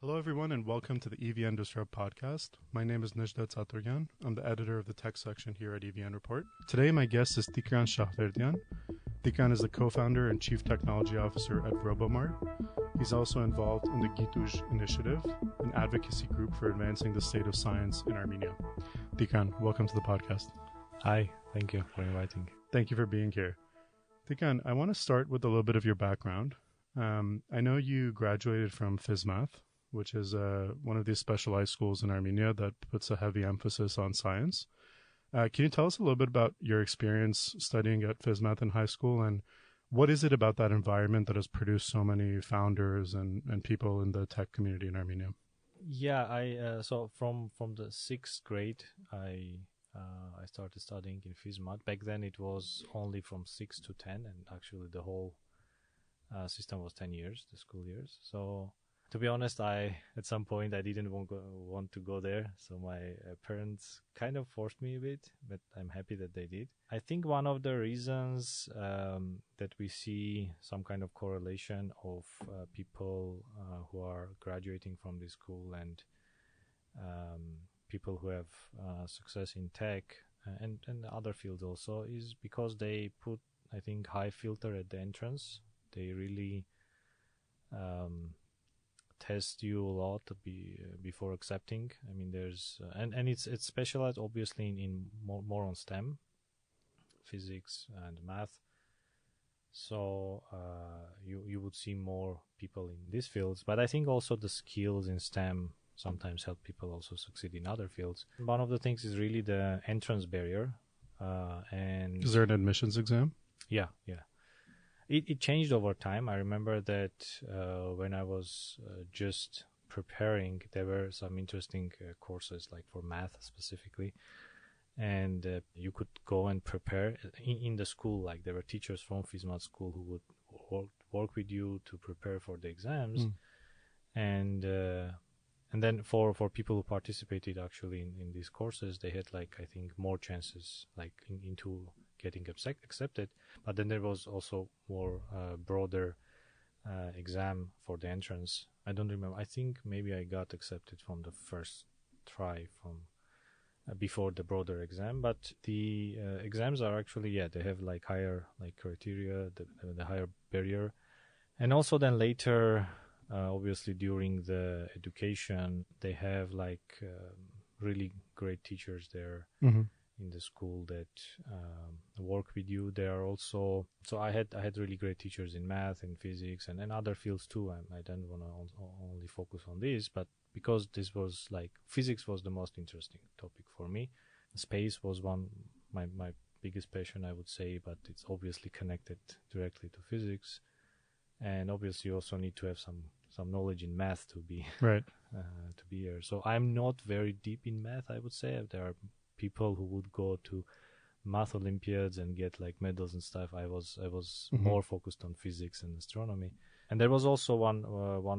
Hello, everyone, and welcome to the EVN Disrupt podcast. My name is Gituzh Shahverdyan. I'm the editor of the tech section here at EVN Report. Today, my guest is Tigran Shahverdyan. Tigran is the co-founder and chief technology officer at Robomart. He's also involved in the Gituzh initiative, an advocacy group for advancing the state of science in Armenia. Tigran, welcome to the podcast. Hi, thank you for inviting. Thank you for being here. Tigran, I want to start with a little bit of your background. I know you graduated from FizMath, which is one of these specialized schools in Armenia that puts a heavy emphasis on science. Can you tell us a little bit about your experience studying at FizMath in high school, and what is it about that environment that has produced so many founders and people in the tech community in Armenia? Yeah, so from the sixth grade, I started studying in FizMath. Back then, it was only from 6 to 10, and actually the whole system was 10 years, the school years. So, to be honest, at some point I didn't want to go there, so my parents kind of forced me a bit, but I'm happy that they did. I think one of the reasons that we see some kind of correlation of people who are graduating from this school and people who have success in tech and other fields also is because they put, I think, high filter at the entrance. They really test you a lot before accepting. I mean, there's and it's specialized obviously in more on STEM, physics and math. So you would see more people in these fields, but I think also the skills in STEM sometimes help people also succeed in other fields. One of the things is really the entrance barrier. And is there an admissions exam? Yeah. It changed over time. I remember that when I was just preparing, there were some interesting courses, like for math specifically, and you could go and prepare in the school. Like there were teachers from FizMath school who would work with you to prepare for the exams, and then for people who participated actually in these courses, they had, like, I think, more chances like into getting accepted. But then there was also more broader exam for the entrance. I don't remember. I think maybe I got accepted from the first try from before the broader exam. But the exams are actually, they have like higher like criteria, the higher barrier. And also then later, obviously during the education, they have like really great teachers there. In the school that work with you. There are also, so I had really great teachers in math and physics and other fields too. I didn't want to only focus on this, but because this was like, physics was the most interesting topic for me. Space was my biggest passion, I would say, but it's obviously connected directly to physics. And obviously you also need to have some knowledge in math to be right to be here. So I'm not very deep in math, I would say. There are people who would go to math Olympiads and get like medals and stuff. I was more focused on physics and astronomy. And there was also one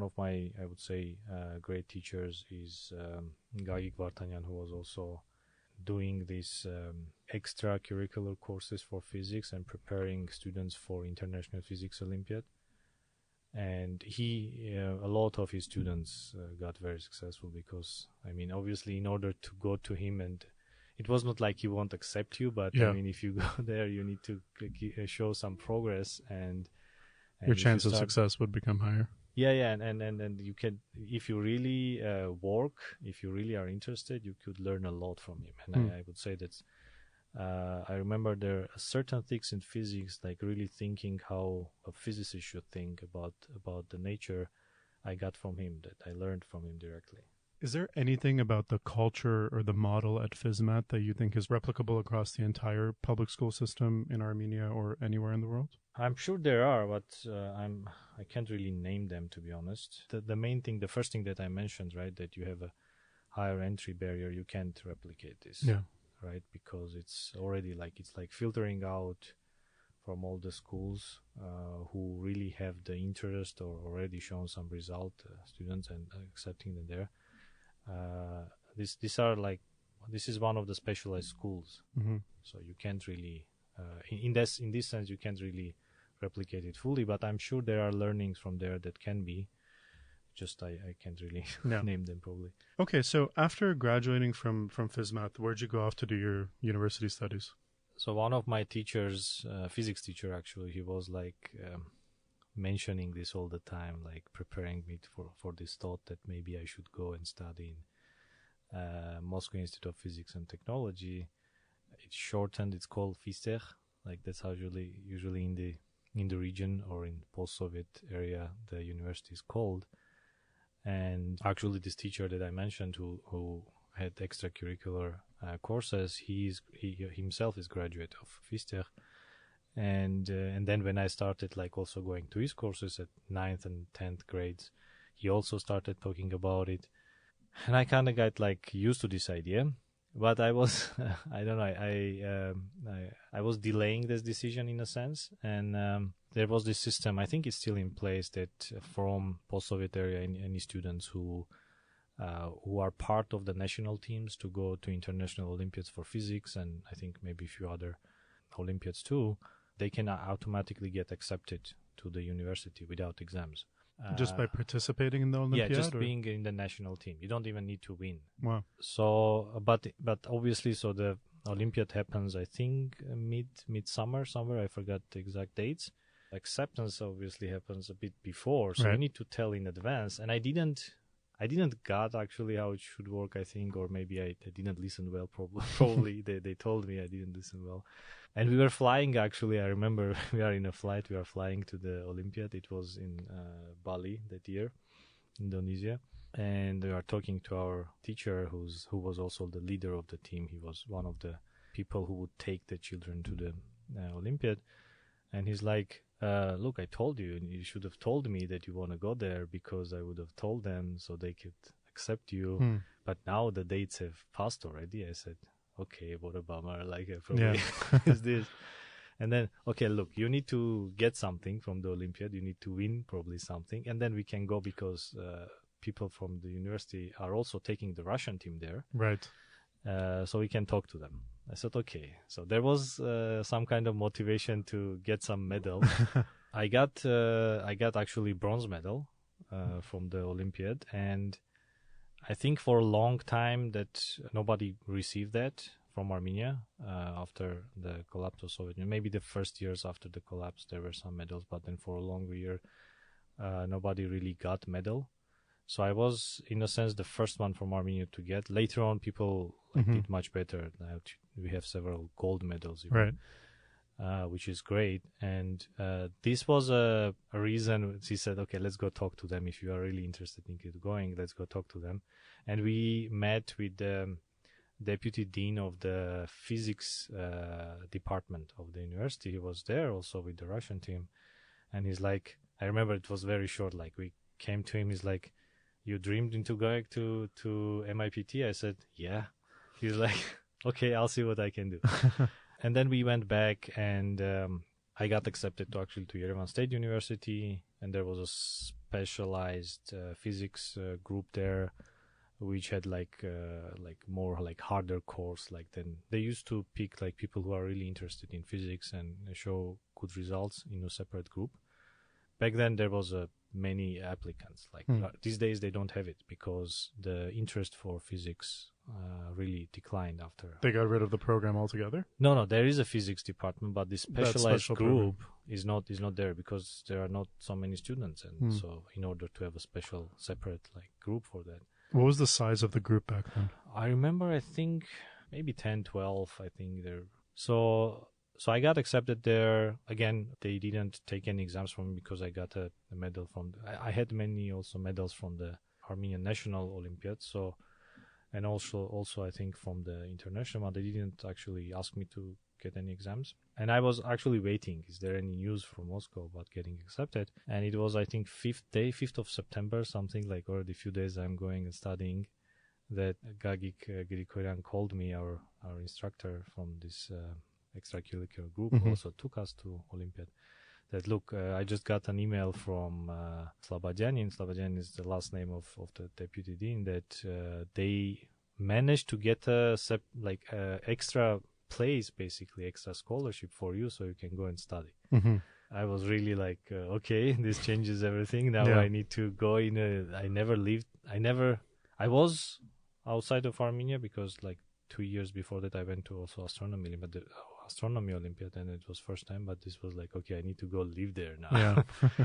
of my, I would say, great teachers is Gituzh who was also doing these extracurricular courses for physics and preparing students for International Physics Olympiad. And a lot of his students got very successful because, I mean, obviously in order to go to him, and it was not like he won't accept you, but I mean, if you go there, you need to show some progress, and your chance of success would become higher. Yeah, and you can, if you really work, if you really are interested, you could learn a lot from him. And I would say that I remember there are certain things in physics, like really thinking how a physicist should think about the nature, I got from him, that I learned from him directly. Is there anything about the culture or the model at FizMath that you think is replicable across the entire public school system in Armenia or anywhere in the world? I'm sure there are, but I can't really name them, to be honest. The main thing, the first thing that I mentioned, right, that you have a higher entry barrier, you can't replicate this, right? Because it's already it's like filtering out from all the schools who really have the interest or already shown some result, students, and accepting them there. This is one of the specialized schools, so you can't really in this sense you can't really replicate it fully, but I'm sure there are learnings from there that can be. Just I can't really No. name them probably. Okay, so after graduating from FizMath, where'd you go off to do your university studies? So one of my teachers, physics teacher actually, he was like mentioning this all the time, like preparing me for this thought that maybe I should go and study in Moscow Institute of Physics and Technology. It's shortened. It's called FISTECH. Like that's how usually in the region or in post-Soviet area the university is called. And actually, this teacher that I mentioned, who had extracurricular courses, he himself is graduate of FISTECH. And then when I started like also going to his courses at 9th and 10th grades, he also started talking about it. And I kind of got like used to this idea, but I was, I don't know, I was delaying this decision in a sense. And there was this system, I think it's still in place, that from post-Soviet area, any students who are part of the national teams to go to international Olympiads for physics, and I think maybe a few other Olympiads too, they can automatically get accepted to the university without exams. Just by participating in the Olympiad? Yeah, just being in the national team. You don't even need to win. Wow. So, but obviously, so the Olympiad happens, I think, mid-summer, somewhere. I forgot the exact dates. Acceptance obviously happens a bit before, so right. You need to tell in advance. And I didn't get actually how it should work, I think, or maybe I didn't listen well. Probably they told me I didn't listen well. And we were flying, actually. I remember we are in a flight. We are flying to the Olympiad. It was in Bali that year, Indonesia. And we are talking to our teacher, who was also the leader of the team. He was one of the people who would take the children to the Olympiad. And he's like, look, I told you, and you should have told me that you want to go there, because I would have told them so they could accept you. But now the dates have passed already. I said, okay, what a bummer. Like, I probably is this. And then, okay, look, you need to get something from the Olympiad. You need to win probably something. And then we can go, because people from the university are also taking the Russian team there. Right. So we can talk to them. I said, okay. So there was some kind of motivation to get some medal. I got actually bronze medal from the Olympiad, and I think for a long time that nobody received that from Armenia after the collapse of Soviet Union. Maybe the first years after the collapse there were some medals, but then for a longer year nobody really got medal. So I was, in a sense, the first one from Armenia to get. Later on, people did much better. We have several gold medals, even, right? Which is great. And this was a reason. She said, "Okay, let's go talk to them. If you are really interested in going, let's go talk to them." And we met with the deputy dean of the physics department of the university. He was there also with the Russian team, and he's like, I remember it was very short. Like, we came to him. He's like, "You dreamed into going to MIPT?" I said, "Yeah." He's like, "Okay, I'll see what I can do." And then we went back, and I got accepted to Yerevan State University, and there was a specialized physics group there, which had like more like harder course. Like, then they used to pick like people who are really interested in physics and show good results in a separate group. Back then there was many applicants. Like these days they don't have it, because the interest for physics really declined after. They got rid of the program altogether? No, there is a physics department, but the specialized group is not there, because there are not so many students, and so in order to have a special separate like group for that. What was the size of the group back then? I remember, I think maybe 10, 12, I think there. So I got accepted there. Again, they didn't take any exams from me, because I got a medal from. I had many also medals from the Armenian National Olympiad. So, and also I think from the international one, they didn't actually ask me to get any exams. And I was actually waiting. Is there any news from Moscow about getting accepted? And it was, I think, 5th of September, something like, already a few days I'm going and studying, that Gagik Grigoryan called me, our instructor from this extracurricular group, who also took us to Olympiad, that, look, I just got an email from Slobodyanin. Slobodyanin is the last name of the deputy dean, that they managed to get a extra place, basically extra scholarship for you, so you can go and study. I was really like, okay, this changes everything. Now I need to go in I was outside of Armenia because like 2 years before that I went to also astronomy Olympiad, and it was first time, but this was like, okay, I need to go live there now. Yeah.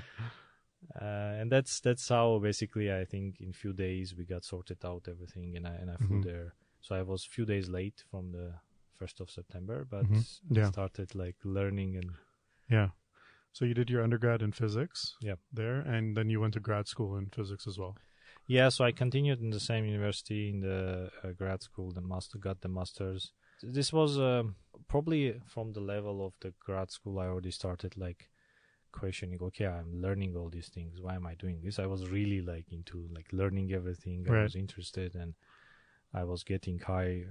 And that's how basically I think in few days we got sorted out everything, and I flew there. So I was few days late from the 1st of September, but started like learning and So you did your undergrad in physics Yeah. there, and then you went to grad school in physics as well. Yeah, so I continued in the same university in the grad school, got the master's. This was probably from the level of the grad school, I already started like questioning, okay, I'm learning all these things. Why am I doing this? I was really like into like learning everything. I was interested, and I was getting high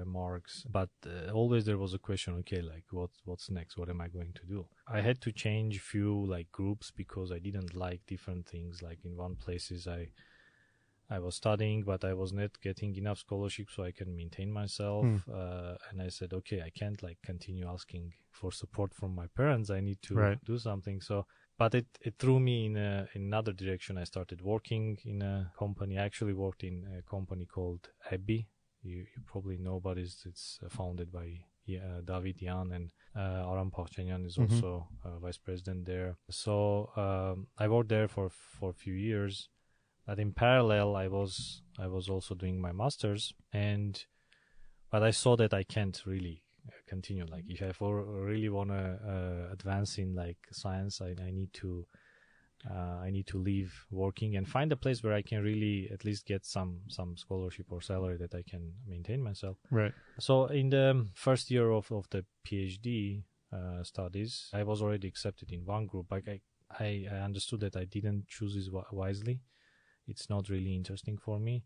marks, but always there was a question, okay, like what's next? What am I going to do? I had to change few like groups because I didn't like different things. Like in one places I was studying, but I was not getting enough scholarship so I can maintain myself. And I said, okay, I can't like continue asking for support from my parents. I need to do something. So, but it threw me in another direction. I started working in a company. I actually worked in a company called EBI. You probably know, but it's founded by David Yan, and Aram Parchanyan is also vice president there. So I worked there for a few years. But in parallel, I was also doing my master's, but I saw that I can't really continue. Like if I really want to advance in like science, I need to leave working and find a place where I can really at least get some scholarship or salary that I can maintain myself. Right. So in the first year of the PhD studies, I was already accepted in one group. Like I understood that I didn't choose this wisely. It's not really interesting for me.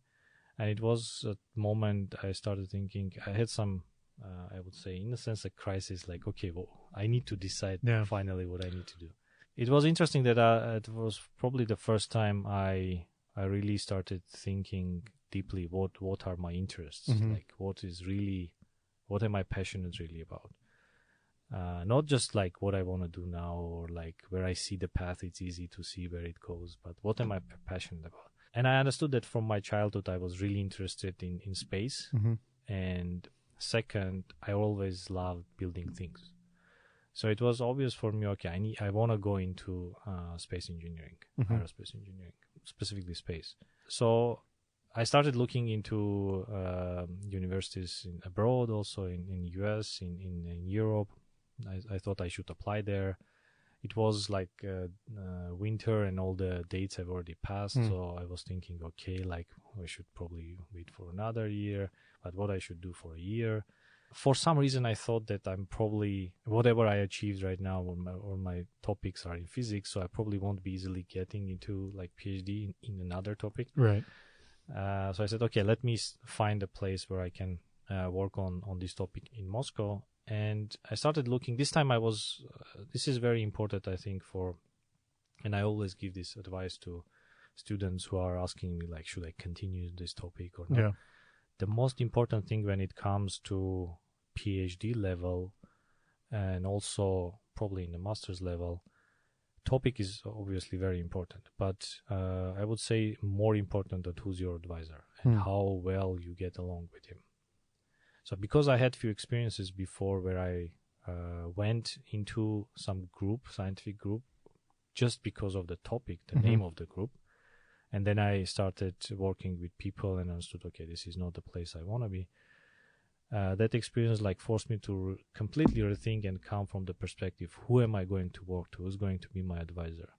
And it was a moment I started thinking, I had some, I would say, in a sense, a crisis, like, okay, well, I need to decide finally what I need to do. It was interesting that it was probably the first time I really started thinking deeply, what are my interests? Like, what am I passionate really about? Not just like what I want to do now or like where I see the path, it's easy to see where it goes, but what am I passionate about? And I understood that from my childhood, I was really interested in space. And second, I always loved building things. So it was obvious for me, okay, I want to go into space engineering, aerospace engineering, specifically space. So I started looking into universities abroad, also in US, in Europe. I thought I should apply there. It was like winter and all the dates have already passed. So I was thinking, okay, like I should probably wait for another year, but what I should do for a year. For some reason, I thought that I'm probably, whatever I achieved right now or my topics are in physics, so I probably won't be easily getting into like PhD in another topic. Right. So I said, okay, let me find a place where I can work on this topic in Moscow. And I started looking. This time this is very important, I think, and I always give this advice to students who are asking me, like, should I continue this topic or not? Yeah. The most important thing when it comes to PhD level and also probably in the master's level, topic is obviously very important, but I would say more important than who's your advisor and how well you get along with him. So because I had few experiences before where I went into some scientific group, just because of the topic, the name of the group, and then I started working with people and understood, okay, this is not the place I want to be. That experience like forced me to completely rethink and come from the perspective, who am I going to work to? Who's going to be my advisor?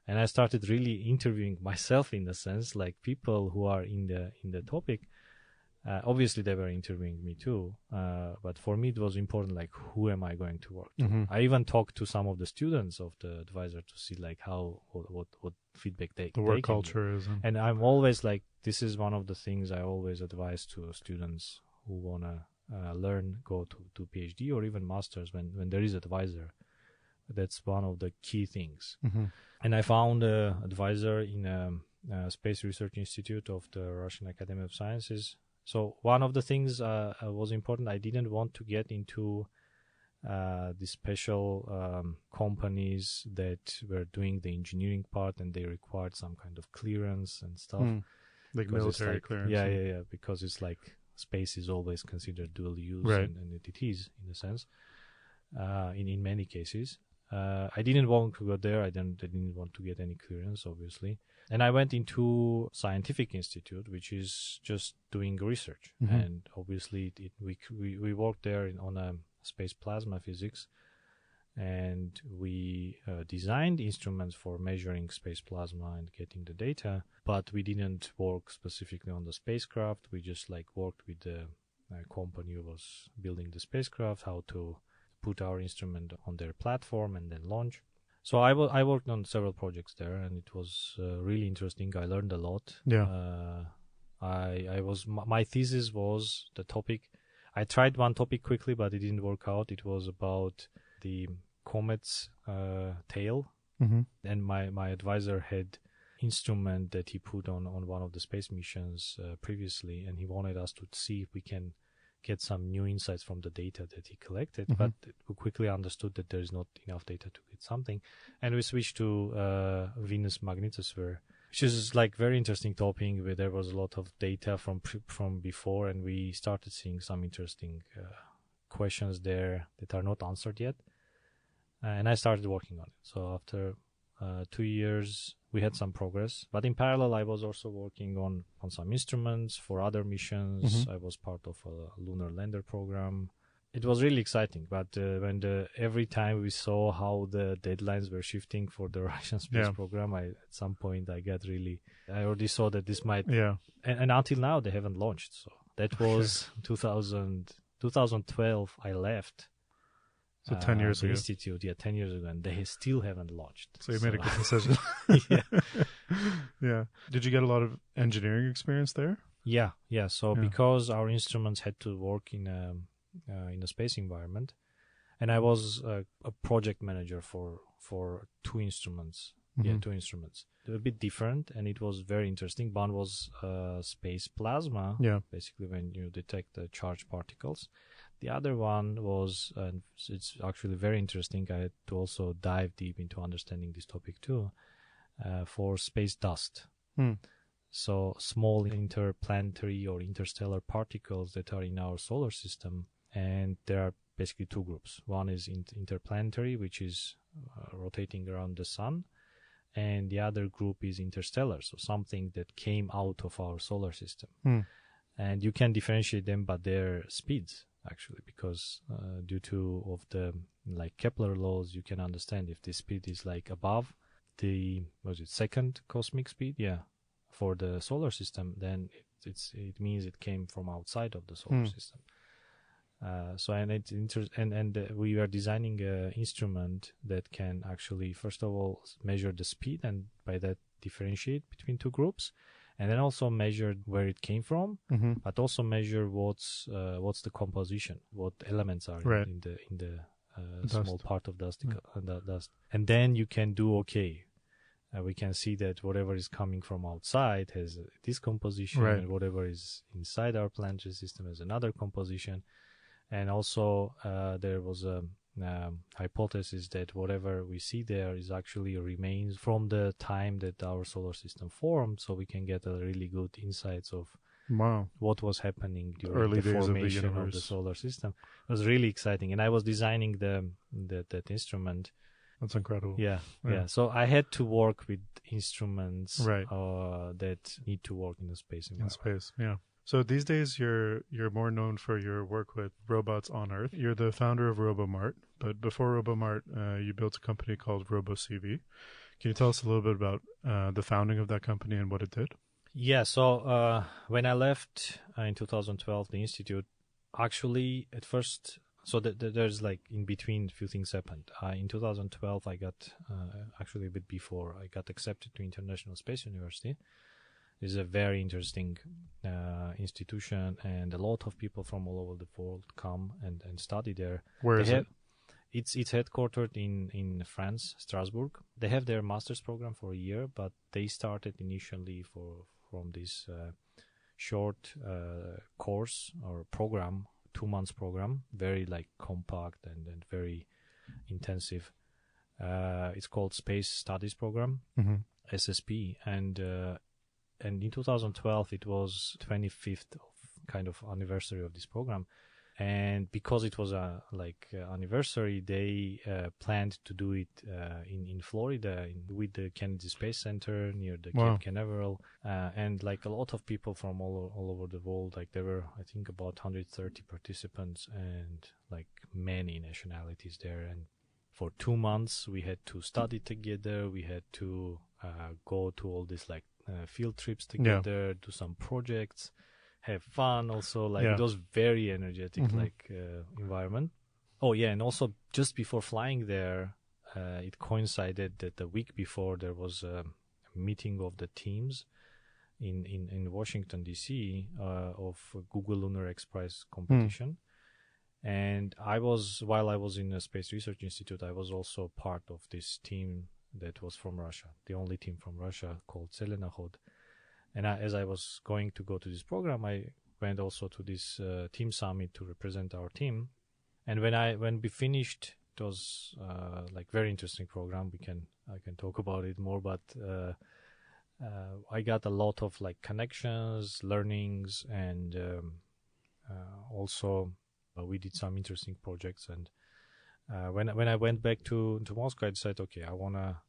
And I started really interviewing myself in a sense, like people who are in the topic. Obviously, they were interviewing me too, but for me it was important, like, who am I going to work to? I even talked to some of the students of the advisor to see like how what feedback the work culture is. And I'm always like, this is one of the things I always advise to students who want to learn, go to PhD or even masters, when there is advisor. That's one of the key things. And I found an advisor in a Space Research Institute of the Russian Academy of Sciences. So one of the things was important. I didn't want to get into the special companies that were doing the engineering part, and they required some kind of clearance and stuff. Like Because it's military like, clearance. yeah. Because it's like space is always considered dual use, Right. and it is in a sense. In many cases, I didn't want to go there. I didn't want to get any clearance, obviously. And I went into scientific institute, which is just doing research. And obviously, we worked there on a space plasma physics, and we designed instruments for measuring space plasma and getting the data. But we didn't work specifically on the spacecraft. We just like worked with the company who was building the spacecraft, how to put our instrument on their platform and then launch. So I worked on several projects there, and it was really interesting. I learned a lot. Yeah. My thesis was the topic. I tried one topic quickly, but it didn't work out. It was about the comet's tail, and my advisor had instrument that he put on one of the space missions previously, and he wanted us to see if we can get some new insights from the data that he collected, but we quickly understood that there is not enough data to get something, and we switched to Venus magnetosphere, which is like very interesting topic where there was a lot of data from before, and we started seeing some interesting questions there that are not answered yet, and I started working on it. So after 2 years, we had some progress, but in parallel, I was also working on some instruments for other missions. I was part of a lunar lander program. It was really exciting, but every time we saw how the deadlines were shifting for the Russian space program, at some point I already saw that this might, and until now they haven't launched. So that was 2012. I left. So 10 years ago. Institute, 10 years ago, and they still haven't launched. So you made a good decision. Yeah. Did you get a lot of engineering experience there? Yeah. So because our instruments had to work in a space environment, and I was a project manager for two instruments. Two instruments. They were a bit different, and it was very interesting. One was space plasma, basically when you detect the charged particles. The other one was, and it's actually very interesting, I had to also dive deep into understanding this topic too, for space dust. So small interplanetary or interstellar particles that are in our solar system, and there are basically two groups. One is interplanetary, which is rotating around the sun, and the other group is interstellar, so something that came out of our solar system. And you can differentiate them by their speeds, actually, because due to of the like Kepler laws, you can understand if the speed is like above the second cosmic speed, for the solar system, then it means it came from outside of the solar system. So we are designing an instrument that can actually, first of all, measure the speed, and by that differentiate between two groups, and then also measure where it came from, but also measure what's the composition, what elements are in the small part of dust, and then you can do we can see that whatever is coming from outside has this composition, and whatever is inside our planetary system has another composition. And also there was a hypothesis that whatever we see there is actually remains from the time that our solar system formed, so we can get a really good insights of what was happening during the formation of the solar system. It was really exciting, and I was designing that instrument. That's incredible. Yeah. So I had to work with instruments that need to work in the space environment. In space, yeah. So these days you're more known for your work with robots on Earth. You're the founder of Robomart, but before Robomart, you built a company called RoboCV. Can you tell us a little bit about the founding of that company and what it did? Yeah, so when I left in 2012 the institute, actually at first, so there's like in between a few things happened. In 2012 I got, actually a bit before, I got accepted to International Space University. It's a very interesting institution, and a lot of people from all over the world come and study there. Where is it? It's headquartered in France, Strasbourg. They have their master's program for a year, but they started initially from this short course or program 2 months program, very like compact and very intensive. It's called Space Studies Program, SSP, and in 2012 it was 25th of kind of anniversary of this program. And because it was a anniversary, they planned to do it in Florida with the Kennedy Space Center near the Cape Canaveral, and like a lot of people from all over the world. Like there were, I think, about 130 participants and like many nationalities there. And for 2 months, we had to study together. We had to go to all these like field trips together, do some projects, have fun also. Like it was very energetic environment. Oh yeah, and also just before flying there, it coincided that the week before there was a meeting of the teams in Washington DC of Google Lunar X Prize competition. And while I was in a Space Research Institute, I was also part of this team that was from Russia, the only team from Russia called Zelenokhod. And as I was going to go to this program, I went also to this team summit to represent our team. And when we finished, it was like very interesting program. I can talk about it more, but I got a lot of like connections, learnings, and also we did some interesting projects. And when I went back to Moscow, I decided, okay, I wanna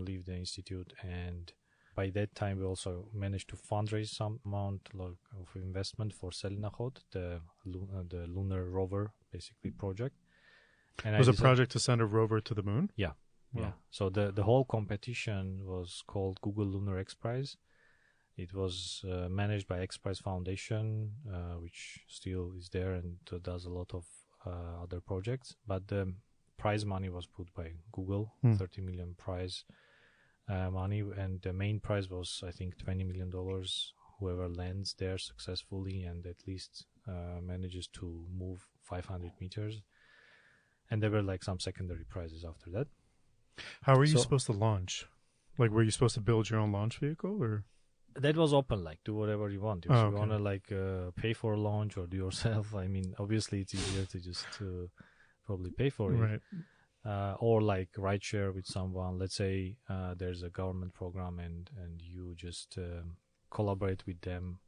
leave the institute. And by that time, we also managed to fundraise some amount of investment for Zelenokhod, the lunar rover, basically project. And it was a project to send a rover to the moon? Yeah. Wow. Yeah. So the whole competition was called Google Lunar X Prize. It was managed by X Prize Foundation, which still is there and does a lot of other projects. But the prize money was put by Google, 30 million prize money, and the main prize was, I think, $20 million. Whoever lands there successfully and at least manages to move 500 meters. And there were like some secondary prizes after that. How were you supposed to launch? Like, were you supposed to build your own launch vehicle, or? That was open, like do whatever you want. If you want to like pay for a launch or do yourself, I mean, obviously it's easier to just probably pay for it. Right. Or like ride share with someone. Let's say there's a government program and you just collaborate with them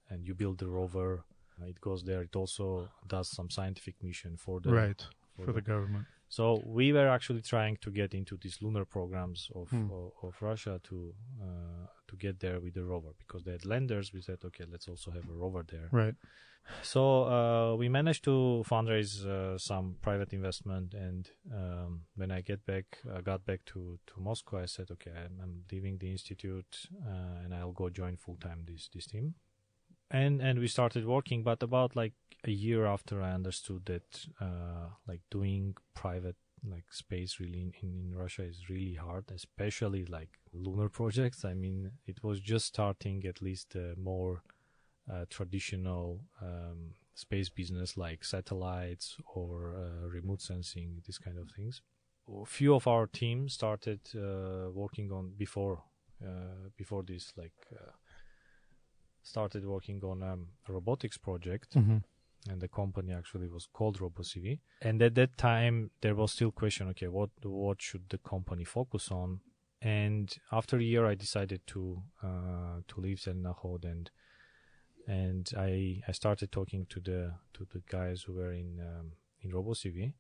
and you build the rover. It goes there. It also does some scientific mission for the for the government. So we were actually trying to get into these lunar programs of Russia to get there with the rover, because they had landers. We said, okay, let's also have a rover there. Right. So we managed to fundraise some private investment, and when I got back to Moscow, I said, okay, I'm leaving the institute and I'll go join full time this team. And we started working, but about like a year after, I understood that like doing private like space really in Russia is really hard, especially like lunar projects. I mean, it was just starting, at least more traditional space business like satellites or remote sensing, these kind of things. A few of our team started working on before this started working on a robotics project, and the company actually was called RoboCV. And at that time, there was still question, okay, what should the company focus on? And after a year, I decided to leave Zelenokhod, and I started talking to the guys who were in RoboCV,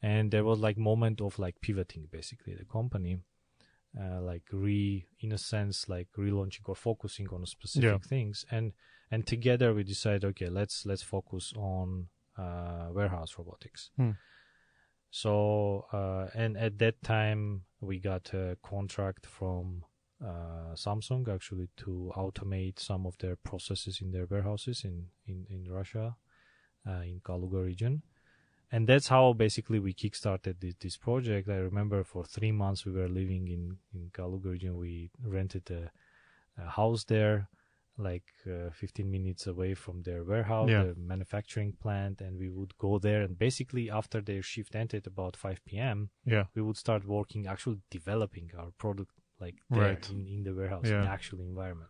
and there was like moment of like pivoting basically the company. In a sense, like relaunching or focusing on specific things, and together we decided, okay, let's focus on warehouse robotics. So and at that time we got a contract from Samsung actually to automate some of their processes in their warehouses in Russia, in Kaluga region. And that's how basically we kickstarted this project. I remember for 3 months we were living in Kaluga region. We rented a house there, like 15 minutes away from their warehouse, their manufacturing plant, and we would go there. And basically after their shift ended about 5 p.m., we would start working, actually developing our product like there in the warehouse, in the actual environment.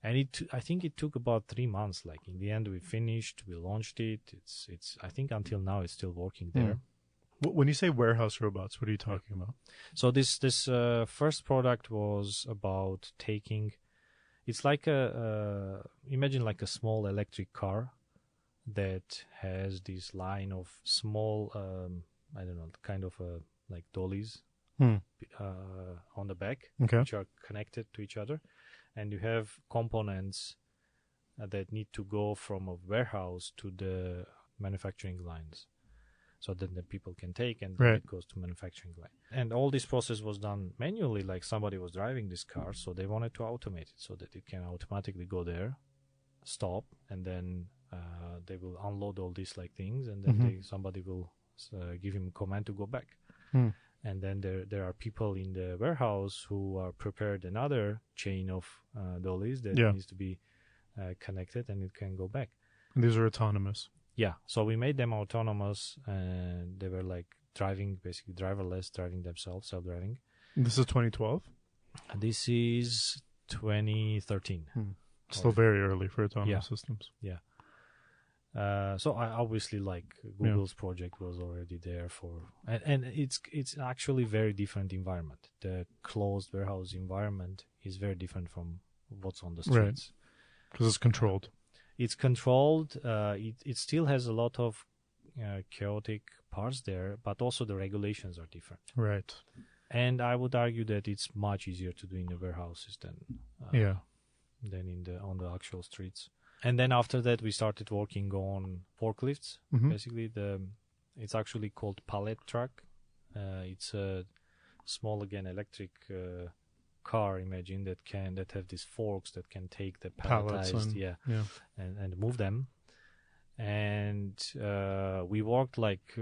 And I think it took about 3 months. Like in the end, we finished, we launched it. It's I think until now it's still working there. When you say warehouse robots, what are you talking about? So this first product was about taking. It's like imagine like a small electric car that has this line of small, I don't know, kind of like dollies on the back, which are connected to each other. And you have components that need to go from a warehouse to the manufacturing lines, so that the people can take, and then it goes to manufacturing line. And all this process was done manually, like somebody was driving this car, so they wanted to automate it so that it can automatically go there, stop, and then they will unload all these like things, and then somebody will give him a command to go back. And then there are people in the warehouse who are prepared another chain of dollies that needs to be connected, and it can go back. And these are autonomous. Yeah, so we made them autonomous, and they were like driving, basically driverless, driving themselves, self-driving. This is 2012? This is 2013. Still very early for autonomous systems. Yeah. So I obviously, like, Google's project was already there and it's actually very different environment. The closed warehouse environment is very different from what's on the streets. Because it's controlled. It's controlled. It still has a lot of chaotic parts there, but also the regulations are different. Right. And I would argue that it's much easier to do in the warehouses than on the actual streets. And then after that, we started working on forklifts. Basically, it's actually called pallet truck. It's a small, again, electric car, imagine, that have these forks that can take the palletized and move them. And we worked like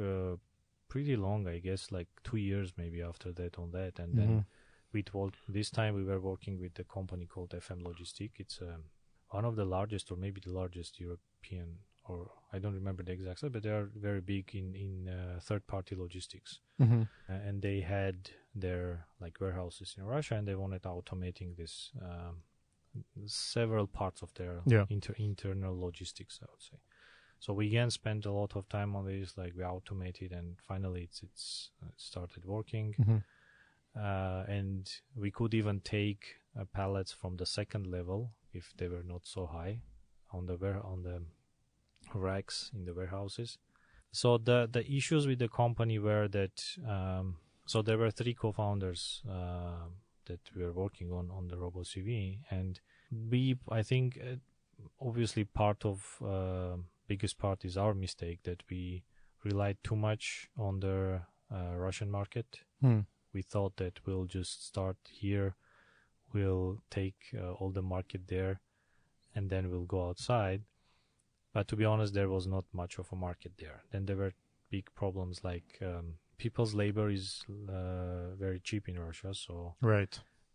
pretty long, I guess, like 2 years maybe after that on that. And then this time we were working with a company called FM Logistic. It's one of the largest, or maybe the largest European, or I don't remember the exact size, but they are very big in third-party logistics. And they had their like warehouses in Russia, and they wanted automating this several parts of their internal logistics, I would say. So we again spent a lot of time on this, like we automated, and finally it started working. And we could even take pallets from the second level if they were not so high on the racks in the warehouses. So the issues with the company were that so there were 3 co-founders that we were working on the RoboCV, and I think obviously biggest part is our mistake that we relied too much on the Russian market. We thought that we'll just start here, we'll take all the market there, and then we'll go outside. But to be honest, there was not much of a market there. Then there were big problems like people's labor is very cheap in Russia. So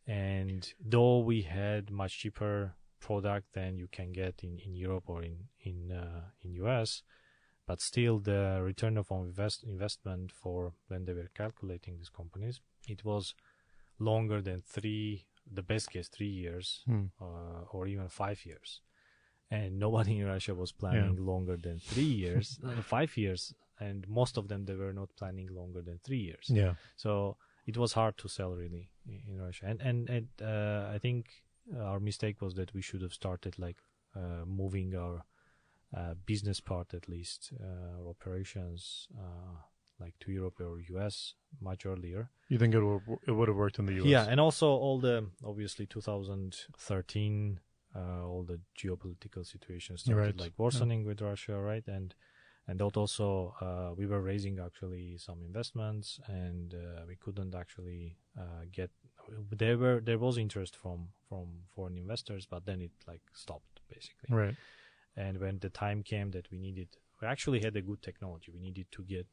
and though we had much cheaper product than you can get in Europe or in US, but still the return of investment for when they were calculating these companies, it was longer than the best case 3 years or even 5 years. And nobody in Russia was planning longer than 3 years, 5 years, and most of them, they were not planning longer than 3 years. So it was hard to sell really in Russia. And I think our mistake was that we should have started like moving our business part, at least our operations, like to Europe or US much earlier. You think it would have worked in the US? Yeah, and also obviously 2013, all the geopolitical situations started like worsening with Russia, right? And that also we were raising actually some investments, and we couldn't actually get. There was interest from foreign investors, but then it like stopped basically. Right. And when the time came that we actually had a good technology. We needed to get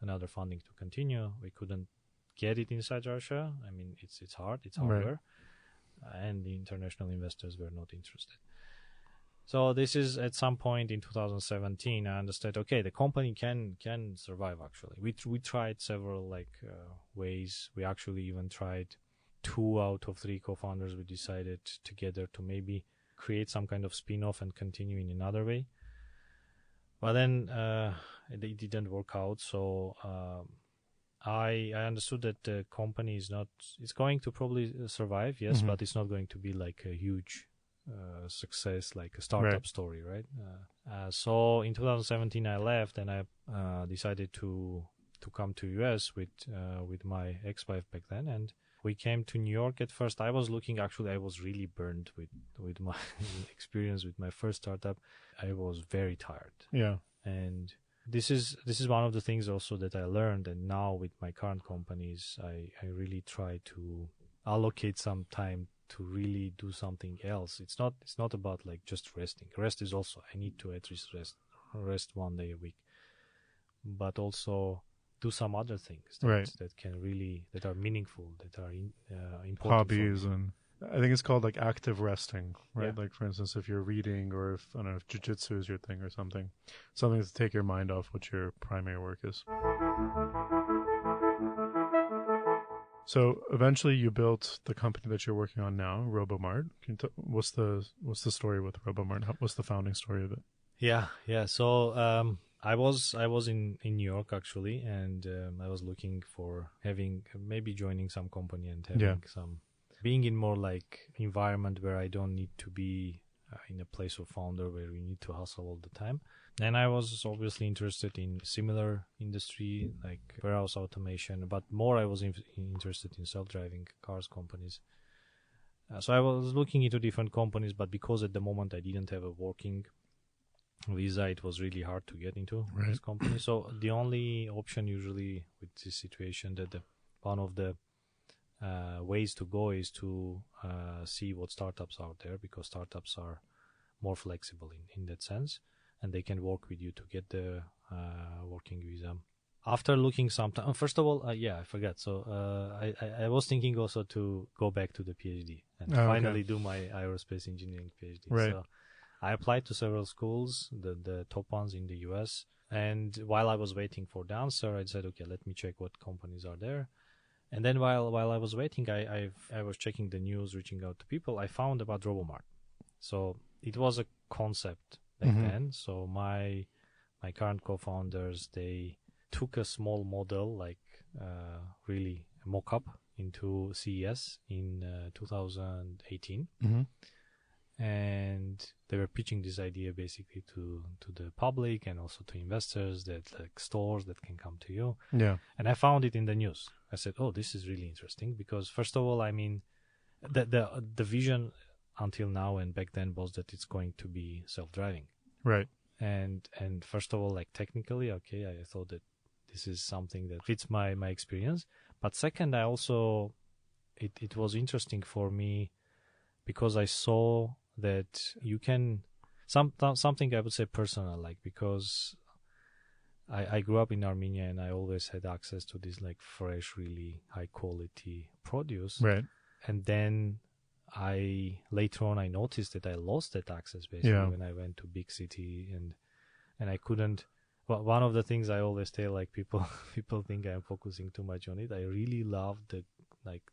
another funding to continue. We couldn't get it inside Russia. I mean, it's hard. It's hardware. And the international investors were not interested. So this is at some point in 2017. I understood. Okay, the company can survive. Actually, we tried several ways. We actually even tried 2 out of 3 co-founders, we decided together to maybe create some kind of spin-off and continue in another way. But then it didn't work out. So I understood that the company it's going to probably survive, yes, Mhm. but it's not going to be like a huge success, like a startup Right. story, right? So in 2017, I left and I decided to come to US with my ex-wife back then, and we came to New York at first. I was really burned with my experience with my first startup. I was very tired. Yeah. And this is one of the things also that I learned, and now with my current companies, I really try to allocate some time to really do something else. It's not about like just resting. Rest is also, I need to at least rest 1 day a week, but also do some other things that can really, that are meaningful, that are important. Hobbies, and I think it's called like active resting, right? Yeah. Like for instance, if you're reading, or if, I don't know, if jiu-jitsu is your thing or something to take your mind off what your primary work is. So eventually you built the company that you're working on now, Robomart. What's the story with Robomart? What's the founding story of it? Yeah. So I was in New York actually, and I was looking for maybe joining some company and having being in more like environment where I don't need to be in a place of founder where we need to hustle all the time. And I was obviously interested in similar industry like warehouse automation, but more I was interested in self-driving cars companies. So I was looking into different companies, but because at the moment I didn't have a working visa, it was really hard to get into this company. So the only option usually with this situation, that one of the ways to go is to see what startups are there, because startups are more flexible in that sense, and they can work with you to get the working visa. After looking some time, first of all, I forgot. So I was thinking also to go back to the PhD and finally do my aerospace engineering PhD. Right. So I applied to several schools, the top ones in the US. And while I was waiting for the answer, I said, okay, let me check what companies are there. And then while I was waiting, I was checking the news, reaching out to people. I found about Robomart. So it was a concept back then. So my current co-founders, they took a small model, like really a mock-up, into CES in 2018. And they were pitching this idea basically to the public and also to investors, that like stores that can come to you. Yeah. And I found it in the news. I said, oh, this is really interesting, because first of all, I mean, the vision until now and back then was that it's going to be self-driving. Right. And first of all, like technically, okay, I thought that this is something that fits my experience. But second, I also, it was interesting for me because I saw that you can, something I would say personal, like, because I grew up in Armenia and I always had access to this like fresh, really high quality produce. Right. And then later on I noticed that I lost that access basically when I went to big city and I couldn't. Well, one of the things I always tell, like, people think I'm focusing too much on it. I really love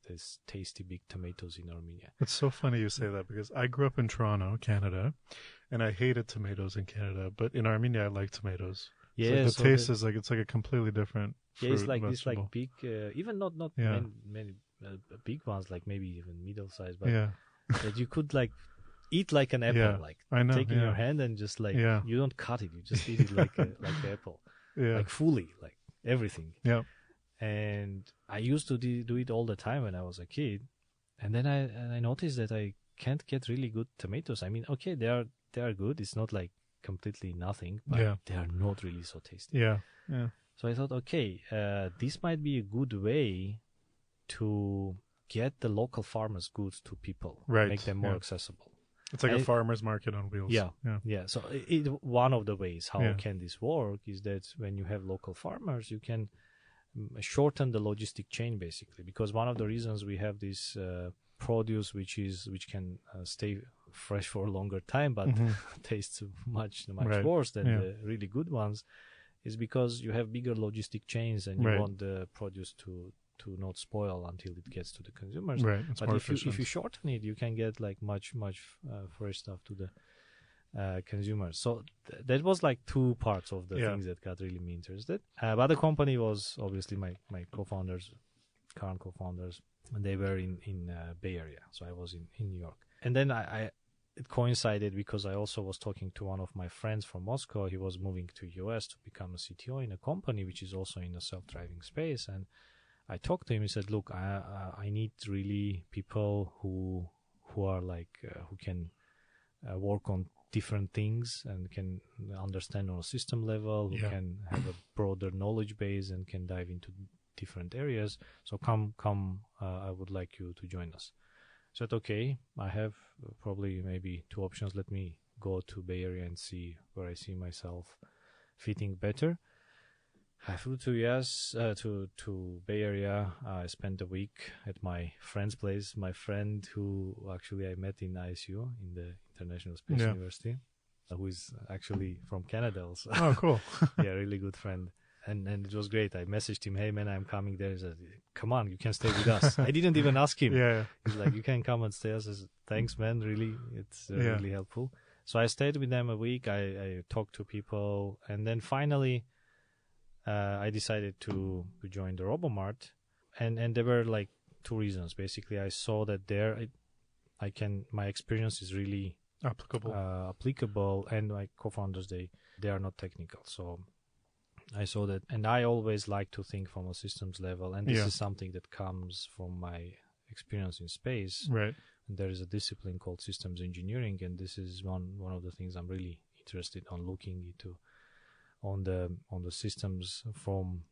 this tasty big tomatoes in Armenia. It's so funny you say that, because I grew up in Toronto, Canada, and I hated tomatoes in Canada, but in Armenia I like tomatoes. Yeah, the taste is like, it's like a completely different fruit. Yeah, it's like vegetable. this like big, even not many big ones, like maybe even middle size, but that you could like eat like an apple, like I know, take in your hand and just like you don't cut it, you just eat it like an apple, like fully, like everything. Yeah. And I used to do it all the time when I was a kid, and then I noticed that I can't get really good tomatoes. I mean, okay, they are good. It's not like completely nothing, but they are not really so tasty. Yeah. So I thought, okay, this might be a good way to get the local farmers' goods to people, make them more accessible. It's like a farmer's market on wheels. Yeah. So one of the ways how can this work is that when you have local farmers, you can shorten the logistic chain basically, because one of the reasons we have this produce which can stay fresh for a longer time but tastes much worse than the really good ones is because you have bigger logistic chains and you want the produce to not spoil until it gets to the consumers. Right. It's But more if you shorten it, you can get like much fresh stuff to the consumers. So that was like two parts of the things that got really me interested. But the company was obviously my co-founders, current co-founders, and they were in Bay Area. So I was in New York. And then it coincided because I also was talking to one of my friends from Moscow. He was moving to US to become a CTO in a company which is also in the self-driving space. And I talked to him. He said, "Look, I need really people who are like who can work on different things and can understand on a system level, who can have a broader knowledge base and can dive into different areas. So come, I would like you to join us." I said, okay, I have probably maybe two options. Let me go to Bay Area and see where I see myself fitting better. I flew to Bay Area. I spent a week at my friend's place. My friend who actually I met in ISU, in the International Space University, who is actually from Canada also. Oh, cool. Yeah, really good friend. And it was great. I messaged him, "Hey man, I'm coming there." He said, "Come on, you can stay with us." I didn't even ask him. He's like, "You can come and stay." I said, "Thanks, man. Really, it's really helpful." So I stayed with them a week. I talked to people, and then finally, I decided to join the Robomart, and there were like two reasons. Basically, I saw that there, my experience is really applicable, and my co-founders they are not technical, so I saw that, and I always like to think from a systems level, and this is something that comes from my experience in space. Right. And there is a discipline called systems engineering, and this is one of the things I'm really interested on looking into on the systems from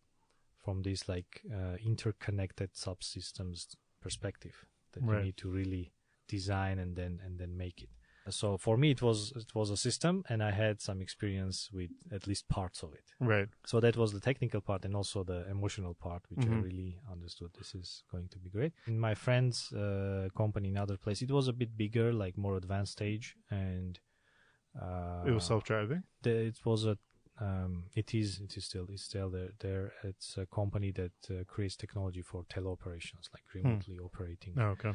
this like interconnected subsystems perspective that you need to really design and then make it. So for me, it was a system, and I had some experience with at least parts of it. Right. So that was the technical part, and also the emotional part, which I really understood. This is going to be great. In my friend's company in other place, it was a bit bigger, like more advanced stage, and it was self-driving. It was it's still there. It's a company that creates technology for teleoperations, like remotely operating. Oh, okay.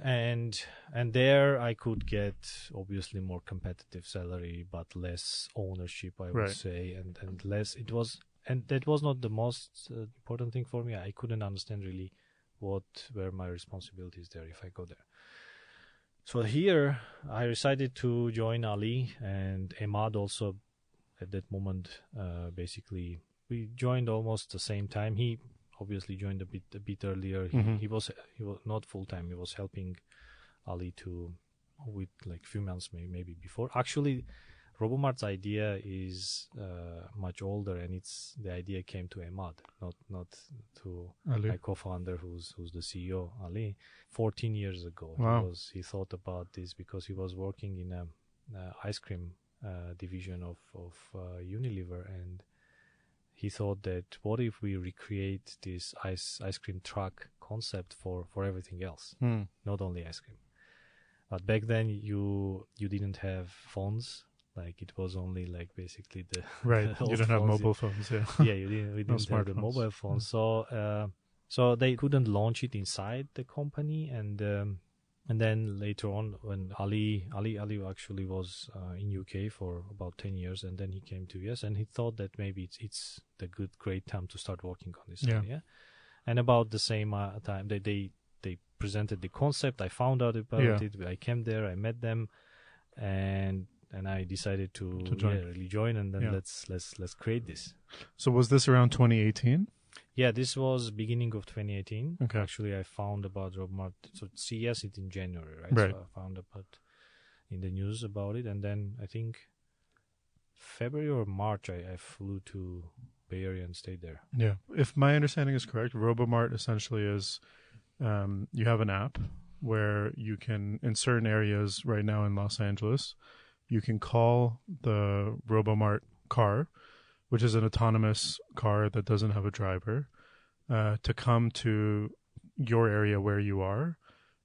And there I could get obviously more competitive salary, but less ownership, I would say, and less. And that was not the most important thing for me. I couldn't understand really what were my responsibilities there if I go there. So here I decided to join Ali and Emad also at that moment. Basically, we joined almost the same time. He obviously joined a bit earlier. He was not full time. He was helping Ali with like few months maybe before. Actually, Robomart's idea is much older, and the idea came to Emad, not to Ali. my co-founder who's the CEO, Ali. 14 years ago, wow. he thought about this because he was working in a ice cream division of Unilever, and he thought that what if we recreate this ice cream truck concept for everything else, not only ice cream. But back then you didn't have phones, like it was only like basically the right. the you didn't have mobile phones, yeah. We didn't have the mobile phones, so they couldn't launch it inside the company, and then later on, when Ali actually was in UK for about 10 years, and then he came to US, and he thought that maybe it's the great time to start working on this idea. And about the same time, they presented the concept. I found out about it. I came there, I met them, and I decided to really join, and then let's create this. So was this around 2018? Yeah, this was beginning of 2018. Okay. Actually, I found about Robomart. So CES it in January, right? Right. So I found about in the news about it, and then I think February or March I flew to Bay Area and stayed there. Yeah. If my understanding is correct, Robomart essentially is you have an app where you can, in certain areas right now in Los Angeles, you can call the Robomart car, which is an autonomous car that doesn't have a driver, to come to your area where you are.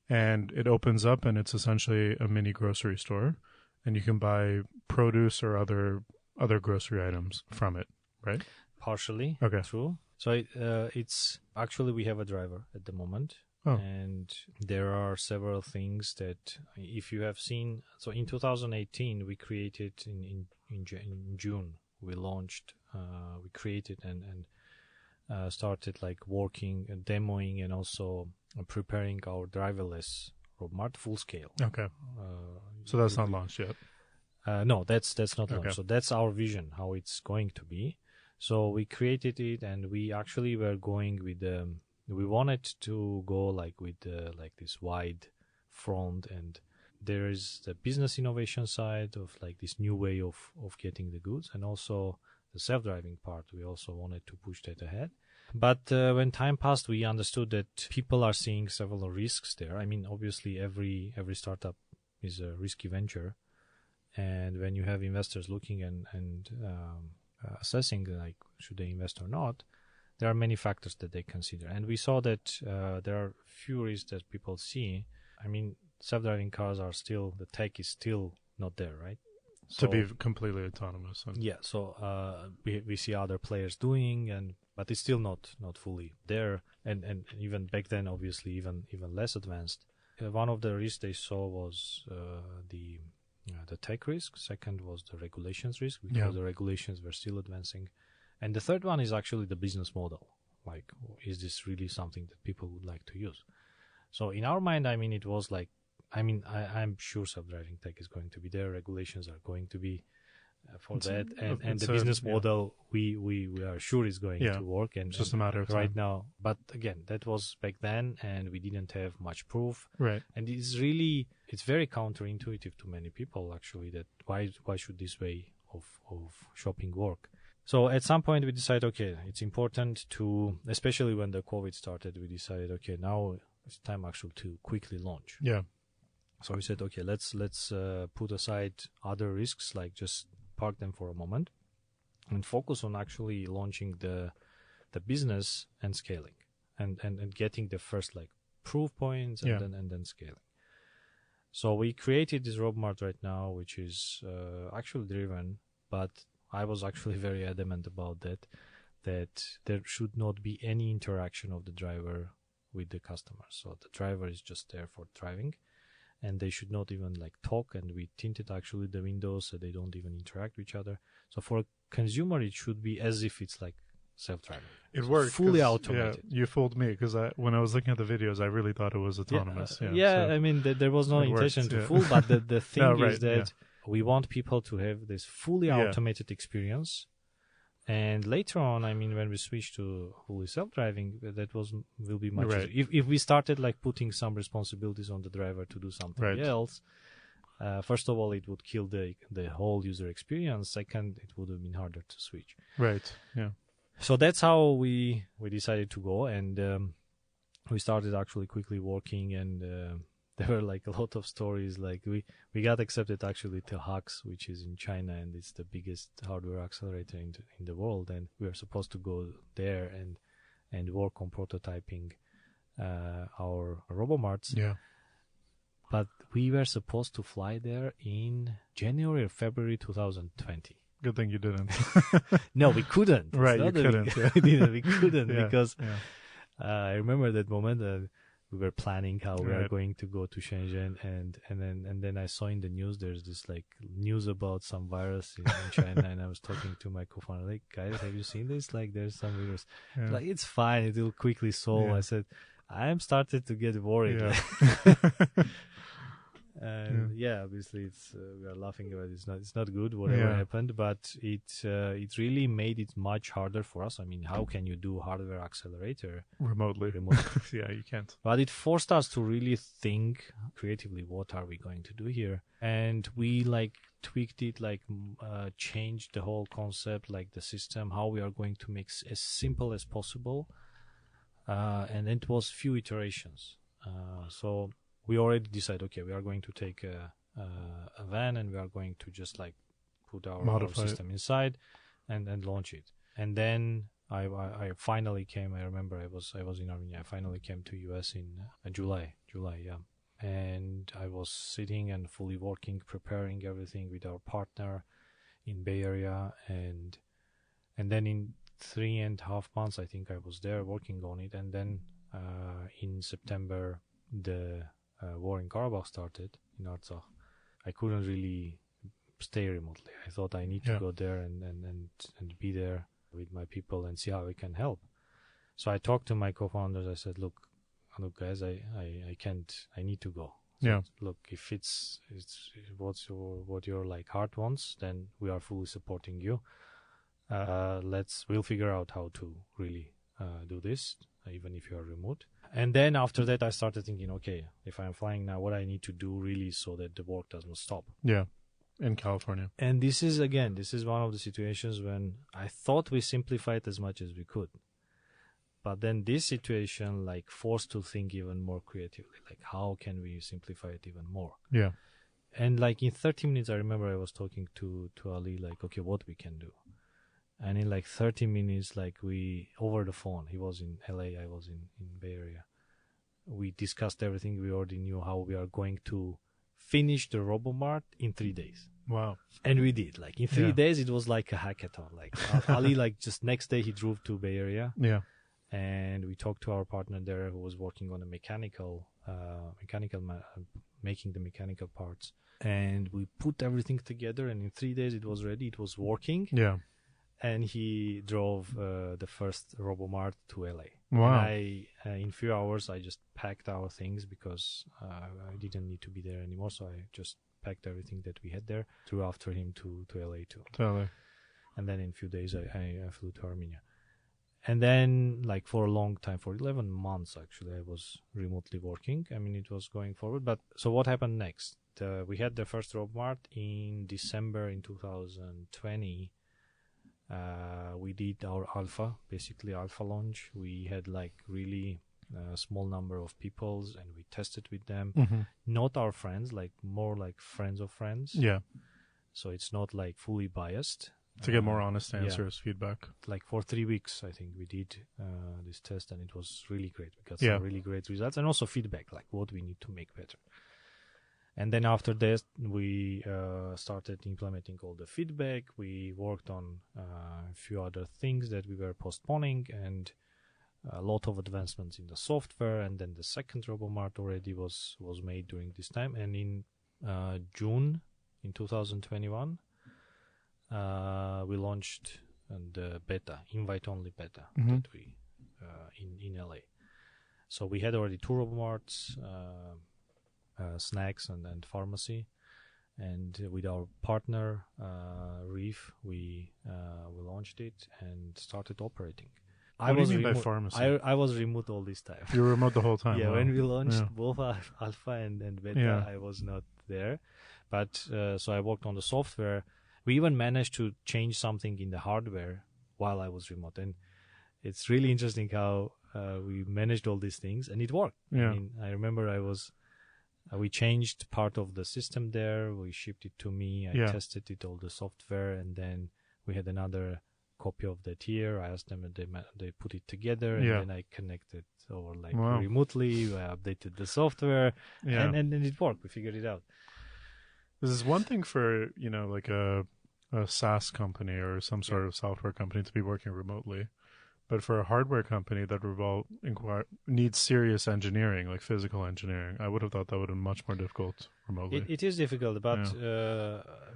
And it opens up, and it's essentially a mini grocery store. And you can buy produce or other grocery items from it, right? Partially, okay. True. So it's actually we have a driver at the moment. Oh. And there are several things that if you have seen, so in 2018 we created in June we launched, we created and started like working and demoing and also preparing our driverless Robomart full scale. Okay. So that's not launched yet. No, that's not Okay. launched. So that's our vision how it's going to be. So we created it and we actually were going with we wanted to go like with like this wide front, and there is the business innovation side of like this new way of getting the goods, and also the self-driving part. We also wanted to push that ahead. But when time passed, we understood that people are seeing several risks there. I mean, obviously every startup is a risky venture, and when you have investors looking and assessing like should they invest or not, there are many factors that they consider. And we saw that there are few risks that people see. I mean, self-driving cars are still, the tech is still not there, right? To be completely autonomous. Yeah, so we see other players doing, but it's still not fully there. And even back then, obviously, even less advanced. One of the risks they saw was the tech risk. Second was the regulations risk, because the regulations were still advancing. And the third one is actually the business model. Like, is this really something that people would like to use? So in our mind, I mean, it was like, I'm sure self-driving tech is going to be there. Regulations are going to be for that. And the business model, we are sure is going to work. And it's just a matter of time. Right now. But again, that was back then, and we didn't have much proof. Right. And it's very counterintuitive to many people, actually, that why should this way of shopping work? So at some point we decided, okay, it's important to, especially when the COVID started, we decided, okay, now it's time actually to quickly launch. Yeah. So we said, okay, let's put aside other risks, like just park them for a moment and focus on actually launching the business and scaling and getting the first like proof points and then scaling. So we created this Robomart right now, which is actually driven, but I was actually very adamant about that there should not be any interaction of the driver with the customer. So the driver is just there for driving, and they should not even like talk. And we tinted actually the windows so they don't even interact with each other. So for a consumer, it should be as if it's like self-driving. It worked. Fully automated. Yeah, you fooled me, because when I was looking at the videos, I really thought it was autonomous. So I mean, there was no intention to fool, but the thing is that we want people to have this fully automated experience. And later on, I mean, when we switch to fully self-driving, that will be much easier. If we started like putting some responsibilities on the driver to do something else, first of all, it would kill the whole user experience. Second, it would have been harder to switch. Right. Yeah. So that's how we decided to go, and we started actually quickly working, and there were like a lot of stories. Like we got accepted actually to HAX, which is in China, and it's the biggest hardware accelerator in the world. And we were supposed to go there and work on prototyping our Robomarts. Yeah. But we were supposed to fly there in January or February 2020. Good thing you didn't. No, we couldn't. Right, you couldn't. We couldn't because I remember that moment. We were planning how we are going to go to Shenzhen, and then I saw in the news there's this like news about some virus in China, and I was talking to my co-founder, like, guys, have you seen this? Like, there's some virus. Like, it's fine, it will quickly solve. I said, I am started to get worried. And obviously it's we are laughing about it. It's not good whatever happened, but it really made it much harder for us. I mean, how can you do hardware accelerator remotely? Yeah, you can't. But it forced us to really think creatively, what are we going to do here? And we like tweaked it, like changed the whole concept, like the system, how we are going to make as simple as possible. And it was few iterations. So we already decided, okay, we are going to take a van, and we are going to just like put our system inside and launch it. And then I finally came. I remember I was in Armenia. I finally came to US in July, and I was sitting and fully working, preparing everything with our partner in Bay Area, and then in 3.5 months, I think I was there working on it. And then in September, the war in Karabakh started in Artsakh. I couldn't really stay remotely. I thought I need to go there and be there with my people and see how we can help. So I talked to my co-founders. I said, look guys, I can't, I need to go. So look, if it's what your like heart wants, then we are fully supporting you. We'll figure out how to really do this, even if you are remote. And then after that, I started thinking, okay, if I'm flying now, what I need to do really so that the work doesn't stop. Yeah, in California. And this is one of the situations when I thought we simplified as much as we could. But then this situation like forced to think even more creatively, like how can we simplify it even more? Yeah. And like in 30 minutes, I remember I was talking to Ali, like, okay, what we can do. And in like 30 minutes, like we, over the phone, he was in LA, I was in Bay Area. We discussed everything. We already knew how we are going to finish the Robomart in 3 days. Wow. And we did. Like in 3 days, it was like a hackathon. Like Ali, like just next day he drove to Bay Area. Yeah. And we talked to our partner there who was working on a making the mechanical parts. And we put everything together, and in 3 days it was ready. It was working. Yeah. And he drove the first Robomart to LA. Wow. And in few hours, I just packed our things because I didn't need to be there anymore. So I just packed everything that we had there, threw after him to LA too. Totally. And then in a few days, I flew to Armenia. And then, like, for a long time, for 11 months, actually, I was remotely working. I mean, it was going forward. But so what happened next? We had the first Robomart in December in 2020. We did our basically alpha launch. We had like really small number of peoples, and we tested with them. Mm-hmm. Not our friends, like more like friends of friends. Yeah. So it's not like fully biased. To get more honest answers, feedback. Like for 3 weeks, I think we did this test, and it was really great. We got some really great results, and also feedback, like what we need to make better. And then after that, we started implementing all the feedback. We worked on a few other things that we were postponing, and a lot of advancements in the software. And then the second Robomart already was made during this time. And in June in 2021, we launched the beta, invite-only beta, that we in LA. So we had already 2 Robomarts, snacks and pharmacy, and with our partner Reef, we launched it and started operating. What do you mean by pharmacy? I was remote all this time. You were remote the whole time. Yeah, wow. when we launched both alpha and beta, I was not there. But so I worked on the software. We even managed to change something in the hardware while I was remote, and it's really interesting how we managed all these things, and it worked. Yeah. I mean, I remember we changed part of the system there. We shipped it to me. I tested it, all the software, and then we had another copy of that here. I asked them, and they put it together, and then I connected over remotely. I updated the software, and it worked. We figured it out. This is one thing for, like a SaaS company or some sort of software company to be working remotely. But for a hardware company that needs serious engineering, like physical engineering, I would have thought that would have been much more difficult remotely. It is difficult, but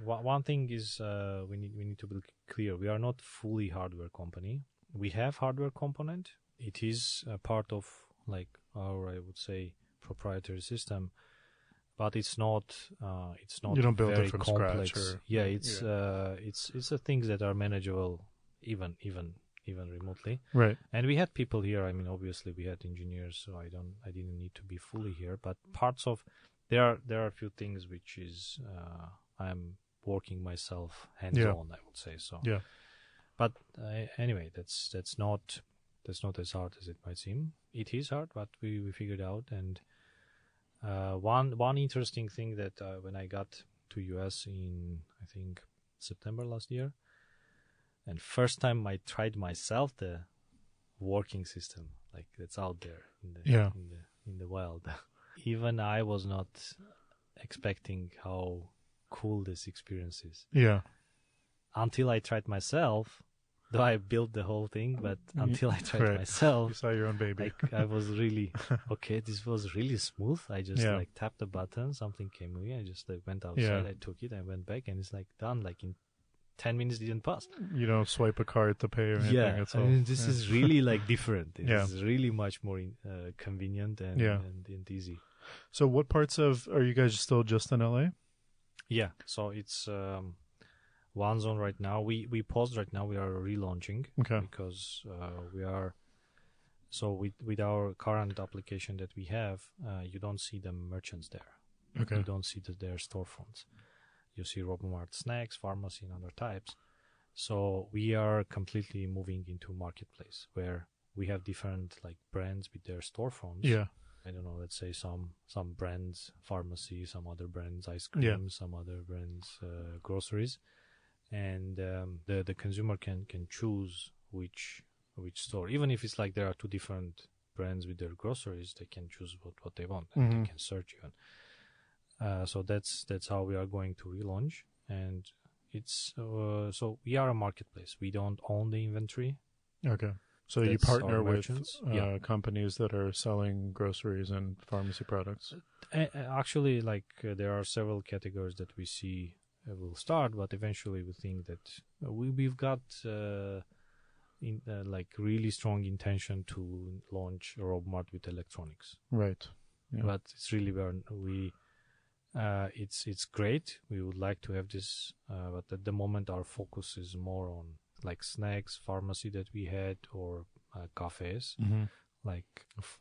one thing is we need to be clear. We are not fully hardware company. We have hardware component. It is a part of like our, I would say, proprietary system, but it's not. You don't build very it from complex. scratch. It's the things that are manageable, even remotely. Right. And we had people here. I mean, obviously we had engineers, so I didn't need to be fully here. But parts of there are a few things which is I'm working myself hands-on. I would say so. Yeah. But anyway, that's not as hard as it might seem. It is hard, but we figured out. And one interesting thing that when I got to US in I think September last year. And first time I tried myself the working system, like that's out there in the wild. Even I was not expecting how cool this experience is. Yeah. Until I tried myself, though I built the whole thing, but until I tried Right. myself, You saw your own baby. like I was really okay. This was really smooth. I just like tapped the button, something came in. I just like went outside. I took it. I went back, and it's like done. Like in 10 minutes, didn't pass. You don't swipe a card to pay or anything. Yeah, It's I all, mean, this is really like different. Yeah. It's really much more convenient and easy. So, what parts of are you guys still just in LA? Yeah, so it's one zone right now. We paused right now. We are relaunching because we are. So with our current application that we have, you don't see the merchants there. Okay. You don't see their storefronts. You see Robomart snacks, pharmacy, and other types. So we are completely moving into marketplace where we have different like brands with their storefronts. Yeah. I don't know, let's say some brands pharmacy, some other brands ice cream, some other brands groceries, and the consumer can choose which store. Even if it's like there are two different brands with their groceries, they can choose what they want, and they can search even. So that's how we are going to relaunch, and it's so we are a marketplace. We don't own the inventory. Okay. So you partner with companies that are selling groceries and pharmacy products. Actually, like there are several categories that we see will start, but eventually we think that we've got like really strong intention to launch Robomart with electronics. Right. Yeah. But it's really where we. It's great. We would like to have this, but at the moment our focus is more on like snacks, pharmacy that we had, or cafes, like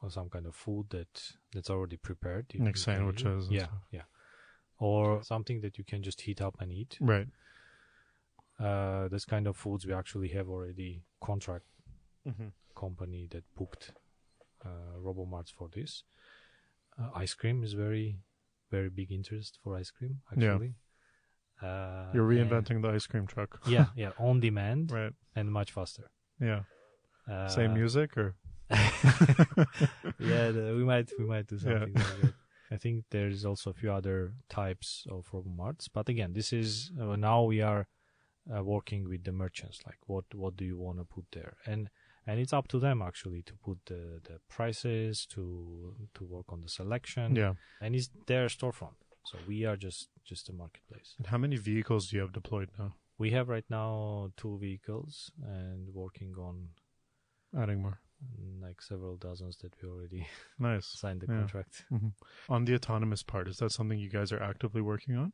some kind of food that's already prepared. Like sandwiches. Yeah, or something that you can just heat up and eat. Right. This kind of foods we actually have already contract company that booked Robomarts for this. Ice cream is very big interest for ice cream, actually. You're reinventing the ice cream truck. Yeah, on demand, right, and much faster. Yeah. Same music or? Yeah, we might do something like that. I think there's also a few other types of Robomarts, but again, this is now we are working with the merchants. Like, what do you want to put there? And it's up to them actually to put the prices, to work on the selection. Yeah. And it's their storefront. So we are just a marketplace. And how many vehicles do you have deployed now? We have right now 2 vehicles and working on adding more. Like several dozens that we already signed the contract. On the autonomous part, is that something you guys are actively working on?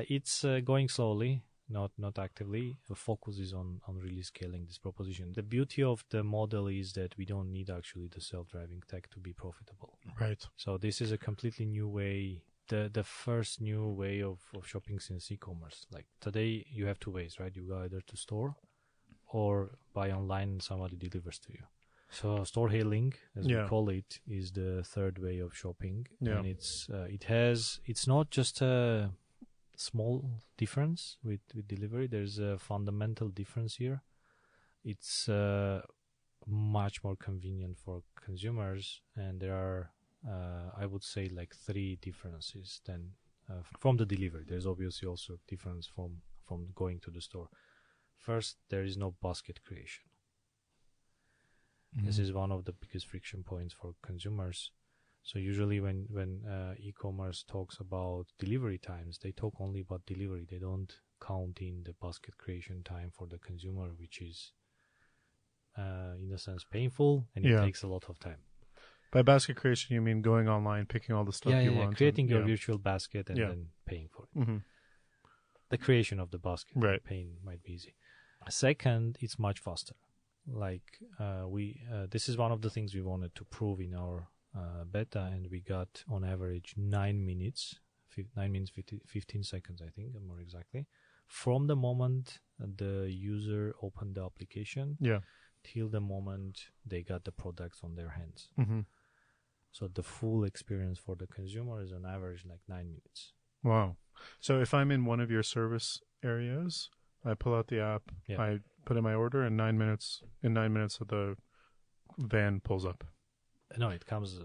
It's going slowly. Not actively. The focus is on really scaling this proposition. The beauty of the model is that we don't need actually the self-driving tech to be profitable. Right. So this is a completely new way, the first new way of shopping since e-commerce. Like today you have 2 ways, right? You go either to store or buy online and somebody delivers to you. So store hailing, as we call it, is the third way of shopping. And it's not just a small difference with delivery. There's a fundamental difference here. It's much more convenient for consumers, and there are I would say like 3 differences than from the delivery. There's obviously also a difference from going to the store. First, there is no basket creation. This is one of the biggest friction points for consumers. So usually when e-commerce talks about delivery times, they talk only about delivery. They don't count in the basket creation time for the consumer, which is in a sense painful, and it takes a lot of time. By basket creation, you mean going online, picking all the stuff you want. Creating your virtual basket and then paying for it. The creation of the basket, paying might be easy. Second, it's much faster. Like this is one of the things we wanted to prove in our beta, and we got on average 9 minutes, 15 seconds, I think, more exactly, from the moment the user opened the application till the moment they got the products on their hands. So the full experience for the consumer is on average like 9 minutes. Wow. So if I'm in one of your service areas, I pull out the app, I put in my order, and in 9 minutes the van pulls up. No, it comes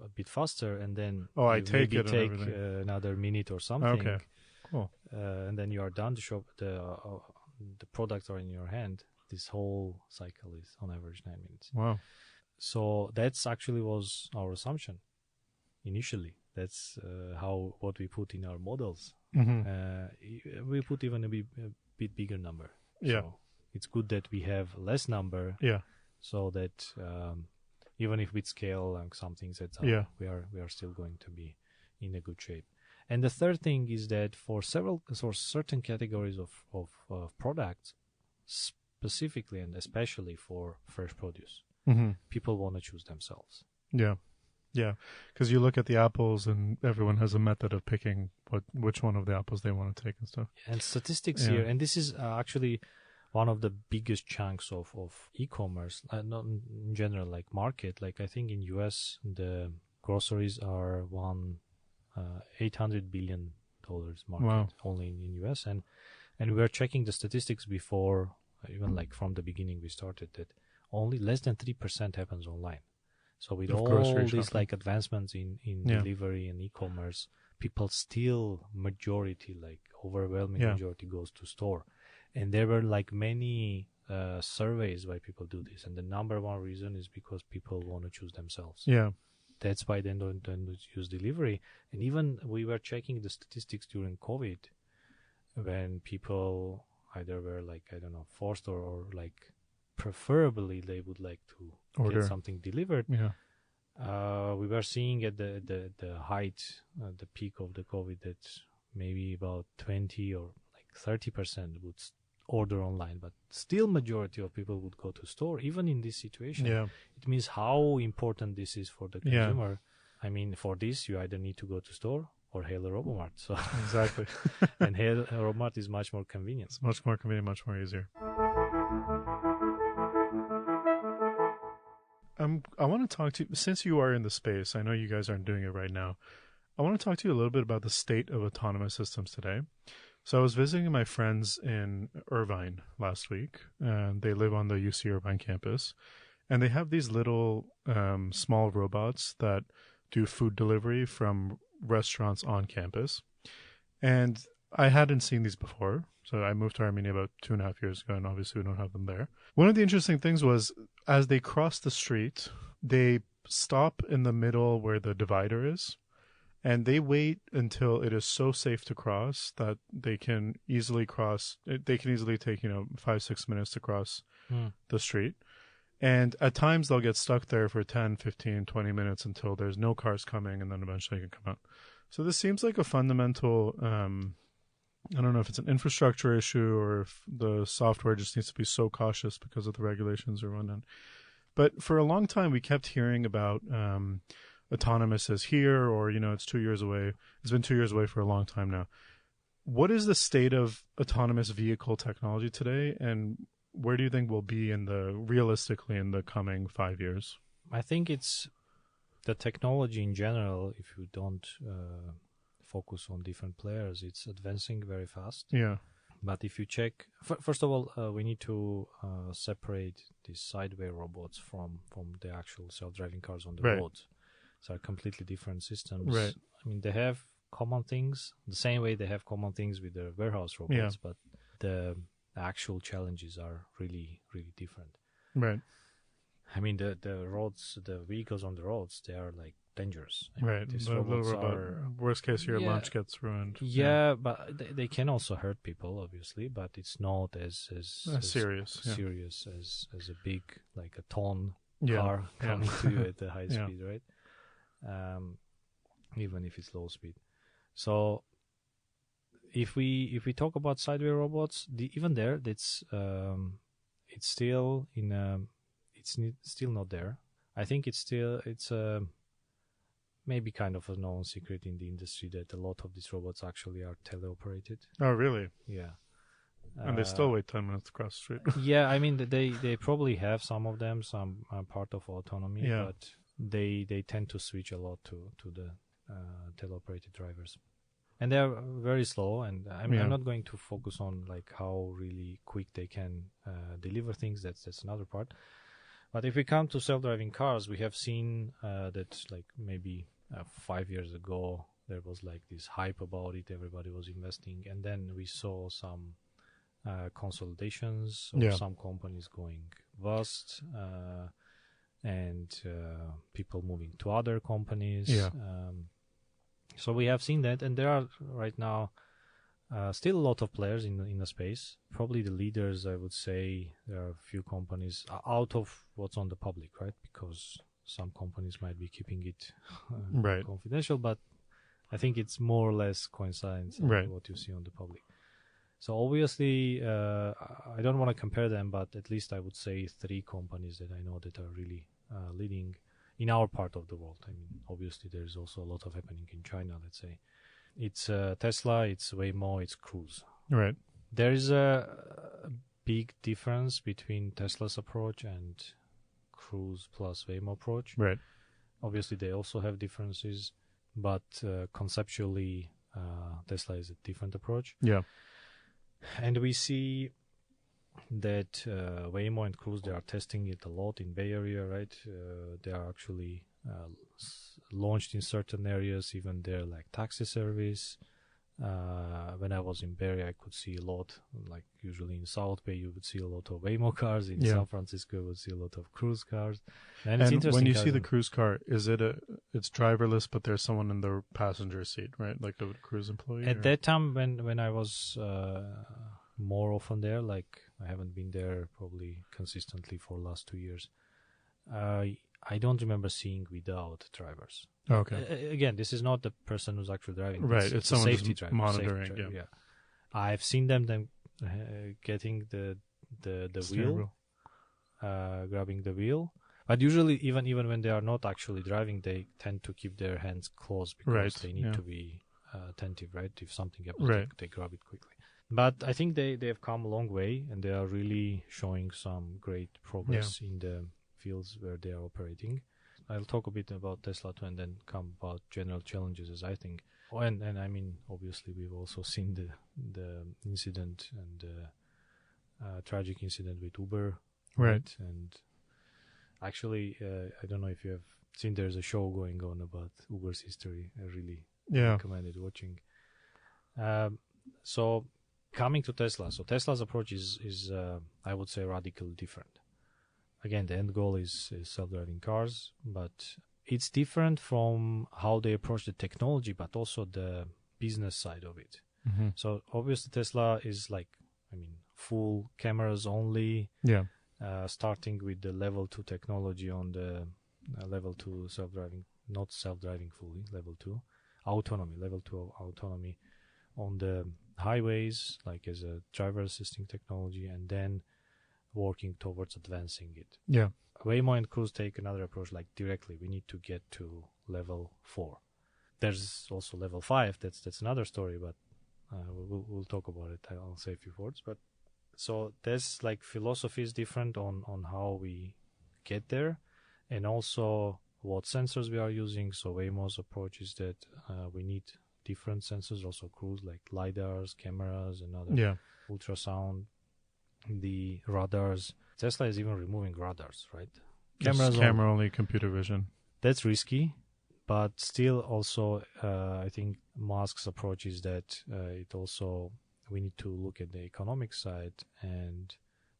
a bit faster, and then I take another minute or something. Okay, cool. And then you are done. The products are in your hand, This whole cycle is on average 9 minutes. Wow. So that's actually was our assumption initially. That's what we put in our models. We put even a bit bigger number. Yeah. So it's good that we have less number. Yeah. So that even if we scale some things, we are still going to be in a good shape. And the third thing is that for certain categories of products, specifically and especially for fresh produce, people want to choose themselves. Yeah. Yeah, because you look at the apples and everyone has a method of picking which one of the apples they want to take and stuff. And statistics here, and this is actually one of the biggest chunks of e-commerce, not in general, like market. Like I think in US, the groceries are $800 billion market only in US. And we were checking the statistics before, even like from the beginning we started, that only less than 3% happens online. So with all these like advancements in delivery and e-commerce, people still overwhelming majority goes to store. And there were like many surveys why people do this. And the number one reason is because people want to choose themselves. Yeah. That's why they don't use delivery. And even we were checking the statistics during COVID when people either were like, I don't know, forced or like preferably they would like to get something delivered. Yeah. We were seeing at the height, the peak of the COVID, that maybe about 20 or like 30% would order online, but still majority of people would go to store. Even in this situation, it means how important this is for the consumer. Yeah. I mean, for this, you either need to go to store or hail a Robomart. So exactly. And hail a Robomart is much more convenient. It's much more convenient, much more easier. I want to talk to you, since you are in the space, I know you guys aren't doing it right now. I want to talk to you a little bit about the state of autonomous systems today. So I was visiting my friends in Irvine last week, and they live on the UC Irvine campus. And they have these little small robots that do food delivery from restaurants on campus. And I hadn't seen these before. So I moved to Armenia about 2.5 years ago, and obviously we don't have them there. One of the interesting things was, as they cross the street, they stop in the middle where the divider is, and they wait until it is so safe to cross that they can easily cross. They can easily take 5-6 minutes to cross the street. And at times they'll get stuck there for 10, 15, 20 minutes until there's no cars coming, and then eventually they can come out. So this seems like a fundamental... I don't know if it's an infrastructure issue or if the software just needs to be so cautious because of the regulations or whatnot. But for a long time, we kept hearing about autonomous is here, or, it's 2 years away. It's been 2 years away for a long time now. What is the state of autonomous vehicle technology today, and where do you think we'll be realistically in the coming 5 years? I think it's the technology in general, if you don't... focus on different players, it's advancing very fast. Yeah. But if you check, first of all, we need to separate these sideway robots from the actual self-driving cars on the roads. So are completely different systems. Right. I mean, they have common things, the same way they have common things with the warehouse robots, but the actual challenges are really, really different. Right. I mean, the vehicles on the roads, they are like dangerous. Right. These robots worst case, your lunch gets ruined. Yeah, but they can also hurt people, obviously, but it's not as serious as a big, like a ton car coming to you at a high speed, right? Even if it's low speed. So if we talk about sideway robots, even there, it's still still not there. I think it's maybe kind of a known secret in the industry that a lot of these robots actually are teleoperated. Oh, really? Yeah. And they still wait 10 minutes to cross the street. Yeah, I mean, they probably have some of them, some are part of autonomy, but they tend to switch a lot to the teleoperated drivers. And they're very slow, and I'm not going to focus on like how really quick they can deliver things. That's another part. But if we come to self-driving cars, we have seen that like maybe 5 years ago, there was like this hype about it. Everybody was investing. And then we saw some consolidations or some companies going bust, and people moving to other companies. So we have seen that, and there are right now still a lot of players in the space. Probably the leaders, I would say, there are a few companies out of what's on the public, right? Because some companies might be keeping it confidential, but I think it's more or less coincides with what you see on the public. So obviously, I don't want to compare them, but at least I would say 3 companies that I know that are really leading in our part of the world. I mean, obviously there is also a lot of happening in China, let's say. It's Tesla, it's Waymo, it's Cruise. Right. There is a big difference between Tesla's approach and Cruise plus Waymo approach. Right. Obviously they also have differences, but conceptually Tesla is a different approach. Yeah. And we see that Waymo and Cruise, they are testing it a lot in Bay Area, right? They are actually launched in certain areas, even there, like taxi service. When I was in Bay Area, I could see a lot, like usually in South Bay, you would see a lot of Waymo cars. In San Francisco, you would see a lot of Cruise cars. And it's interesting. When you see the Cruise car, is it it's driverless, but there's someone in the passenger seat, right? Like the Cruise employee? At that time, when I was more often there, like I haven't been there probably consistently for the last 2 years, I don't remember seeing without drivers. Okay. Again, this is not the person who's actually driving. Right, it's someone safety just driver, monitoring. Safety driver, I've seen them then getting the wheel, grabbing the wheel. But usually, even when they are not actually driving, they tend to keep their hands closed because they need to be attentive, right? If something happens, they grab it quickly. But I think they have come a long way, and they are really showing some great progress in the fields where they are operating. I'll talk a bit about Tesla too, and then come about general challenges, as I think. Oh, and I mean, obviously, we've also seen the incident and tragic incident with Uber, right? And actually, I don't know if you have seen. There's a show going on about Uber's history. I really recommended watching. So coming to Tesla, so Tesla's approach is I would say radically different. Again, the end goal is self-driving cars, but it's different from how they approach the technology, but also the business side of it. Mm-hmm. So obviously Tesla is like, I mean, full cameras only. Starting with the level 2 technology on the level 2 self-driving, not self-driving fully, level 2 autonomy, level 2 autonomy on the highways, like as a driver assisting technology, and then working towards advancing it. Waymo and Cruise take another approach, like directly we need to get to level 4. There's also level 5. That's another story, but we'll talk about it. I'll say a few words. But so there's like philosophy is different on how we get there, and also what sensors we are using. So Waymo's approach is that we need different sensors, also Cruise, like lidars, cameras, and other ultrasound. The radars. Tesla is even removing radars, right? Camera only, computer vision. That's risky, but still also I think Musk's approach is that it also we need to look at the economic side, and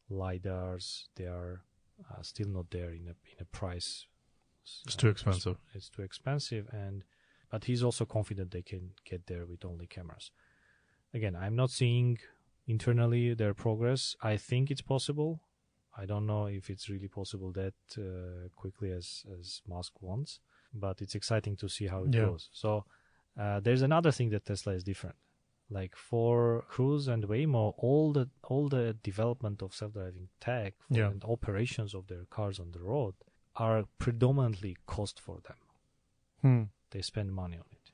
lidars, they are still not there in a price. It's too expensive. It's too expensive, but he's also confident they can get there with only cameras. Again, I'm not seeing internally their progress. I think it's possible. I don't know if it's really possible that quickly as Musk wants, but it's exciting to see how it goes. So there's another thing that Tesla is different. Like for Cruise and Waymo, all the development of self-driving tech and operations of their cars on the road are predominantly cost for them. They spend money on it.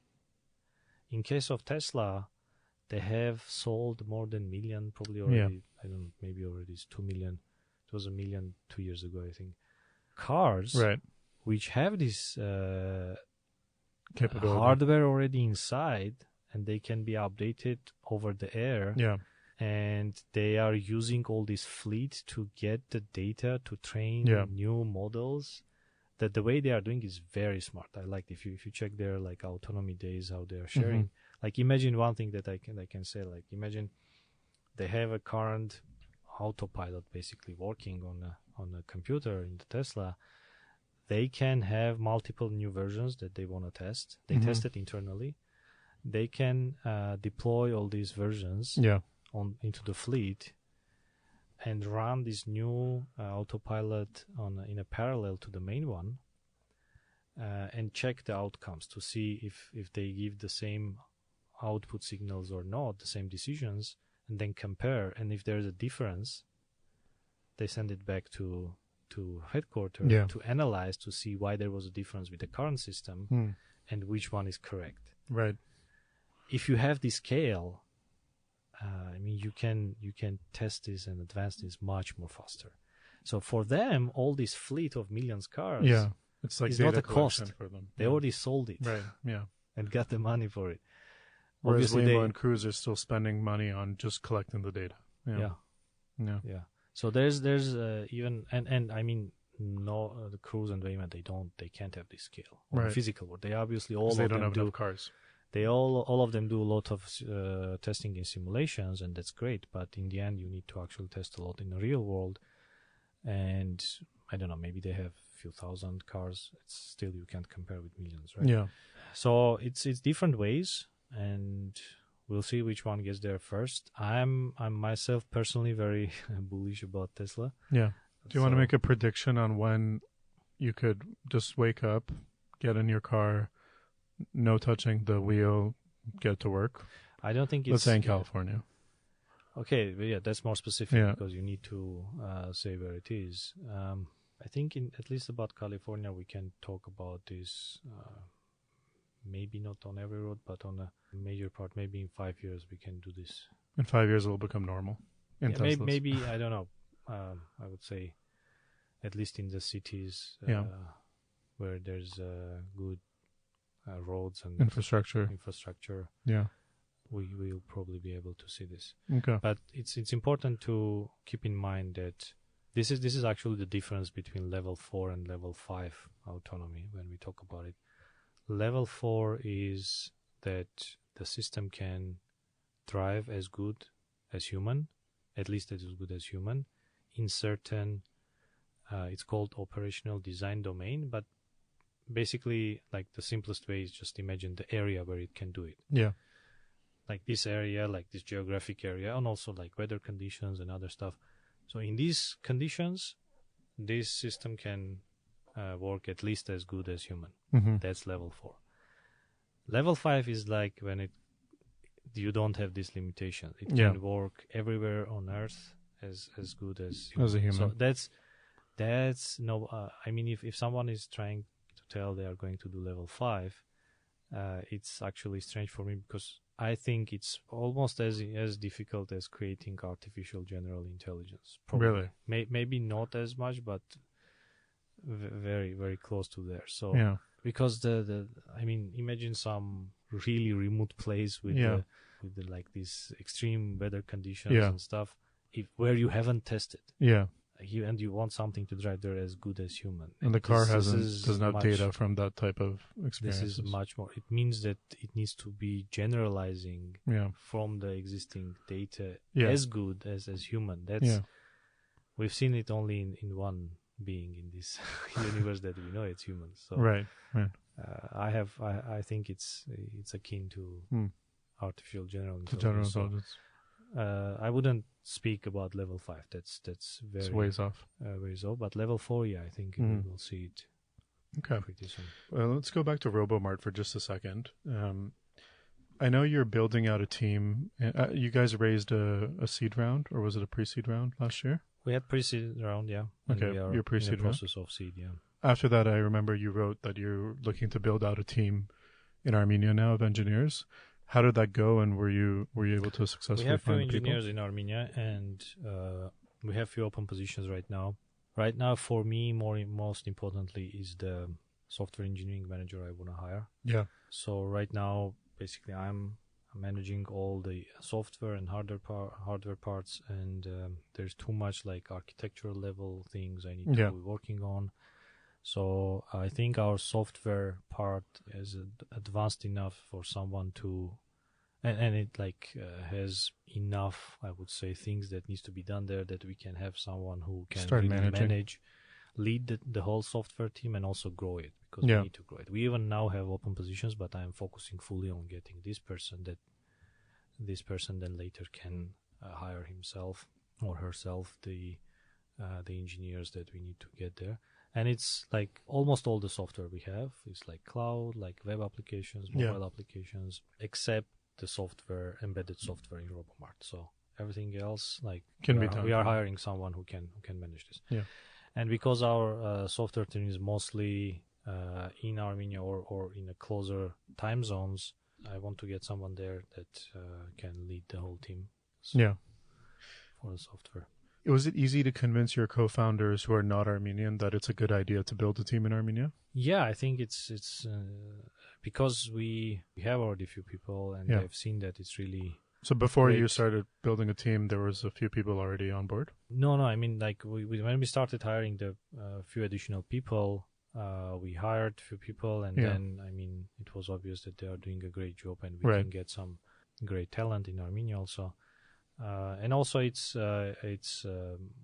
In case of Tesla, they have sold more than 1 million, probably already. I don't know, maybe already it's 2 million. It was 1 million 2 years ago, I think. Cars, which have this hardware already inside, and they can be updated over the air. And they are using all this fleet to get the data to train new models. That the way they are doing is very smart. I like if you check their like autonomy days, how they are sharing. Like imagine one thing that I can say, like imagine they have a current autopilot basically working on a computer in the Tesla, they can have multiple new versions that they want to test. They test it internally. They can deploy all these versions into the fleet and run this new autopilot in a parallel to the main one, and check the outcomes to see if they give the same output signals or not, the same decisions, and then compare. And if there's a difference, they send it back to headquarters to analyze, to see why there was a difference with the current system and which one is correct. Right. If you have this scale, I mean, you can test this and advance this much more faster. So for them, all this fleet of millions cars, it's like is data not a cost collection for them. They already sold it, right? Yeah, and got the money for it. Whereas Waymo and Cruise are still spending money on just collecting the data. Yeah. So there's even and I mean, no, the Cruise and Waymo, they can't have this scale on the physical world. They obviously all of they them don't have enough cars. They all of them do a lot of testing in simulations, and that's great. But in the end, you need to actually test a lot in the real world. And I don't know, maybe they have a few thousand cars. It's still, you can't compare with millions, right? Yeah. So it's different ways, and we'll see which one gets there first. I'm myself personally very bullish about Tesla. Yeah. Do you want to make a prediction on when you could just wake up, get in your car, no touching the wheel, get to work? I don't think it's... Let's say in California. Okay, but yeah, that's more specific because you need to say where it is. I think at least about California, we can talk about this, maybe not on every road, but on a major part. Maybe in 5 years we can do this. In 5 years it will become normal in Teslas. Maybe, I don't know. I would say at least in the cities where there's good roads and infrastructure. Yeah. We will probably be able to see this. Okay. But it's important to keep in mind that this is actually the difference between level 4 and level 5 autonomy when we talk about it. Level 4 is that the system can drive as good as human, at least as good as human, in certain, it's called operational design domain, but basically, like, the simplest way is just imagine the area where it can do it. Yeah. Like this area, like this geographic area, and also like weather conditions and other stuff. So in these conditions, this system can work at least as good as human. That's level 4. Level 5 is like when you don't have this limitation. It can work everywhere on Earth as good as human. As a human. So that's no. I mean, if someone is trying to tell they are going to do level 5, it's actually strange for me because I think it's almost as difficult as creating artificial general intelligence. Probably. Really? Maybe not as much, but very, very close to there. So because I mean, imagine some really remote place with like these extreme weather conditions and stuff, where you haven't tested. Yeah. And you want something to drive there as good as human. And the car doesn't have data from that type of experience. This is much more. It means that it needs to be generalizing from the existing data as good as human. We've seen it only in one being in this universe that we know it's human. So right. I think it's akin to artificial general intelligence. General intelligence. I wouldn't speak about level 5. That's very ways off. But level 4, I think we will see it. Okay. Pretty soon. Well, let's go back to Robomart for just a second. I know you're building out a team. You guys raised a seed round, or was it a pre-seed round last year? We had pre-seed round, yeah. Okay, we are your pre-seed in the process of seed, yeah. After that, I remember you wrote that you're looking to build out a team in Armenia now of engineers. How did that go, and were you able to successfully find people? We have few engineers in Armenia, and we have few open positions right now. Right now, for me, most importantly, is the software engineering manager I want to hire. Yeah. So right now, basically, I'm managing all the software and hardware parts, and there's too much like architectural level things I need to be working on. So I think our software part is advanced enough for someone to and it has enough, I would say, things that needs to be done there that we can have someone who can Start really managing. lead the whole software team and also grow it, because Yeah. we need to grow it. We even now have open positions, but I'm focusing fully on getting this person then later can hire himself or herself the engineers that we need to get there. And it's like almost all the software we have is like cloud, like web applications, mobile applications, except the software, embedded software in Robomart. So everything else Can be done. we are hiring someone who can manage this. Yeah. And because our software team is mostly in Armenia or in a closer time zones, I want to get someone there that can lead the whole team. Yeah. For the software. Was it easy to convince your co-founders who are not Armenian that it's a good idea to build a team in Armenia? Yeah, I think it's because we have already a few people, and they've seen that it's really. So before great. you started building a team, there was a few people already on board? No. I mean, like when we started hiring the few additional people, we hired a few people, and then I mean, it was obvious that they are doing a great job, and we can get some great talent in Armenia also. And also, it's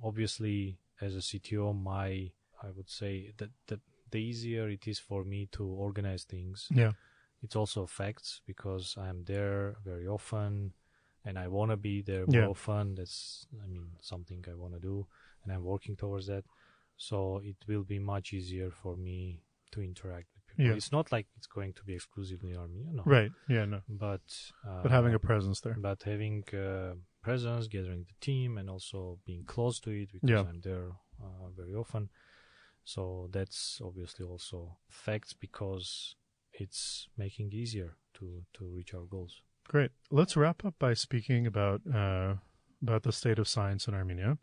obviously as a CTO, I would say that the easier it is for me to organize things. Yeah, it's also facts because I'm there very often, and I want to be there more often. That's something I want to do, and I'm working towards that. So it will be much easier for me to interact with people. Yeah. It's not like it's going to be exclusively Armenia, no. Right. Yeah, no. But having a presence there. But having presence, gathering the team, and also being close to it because I'm there very often. So that's obviously also facts because it's making it easier to reach our goals. Great. Let's wrap up by speaking about the state of science in Armenia.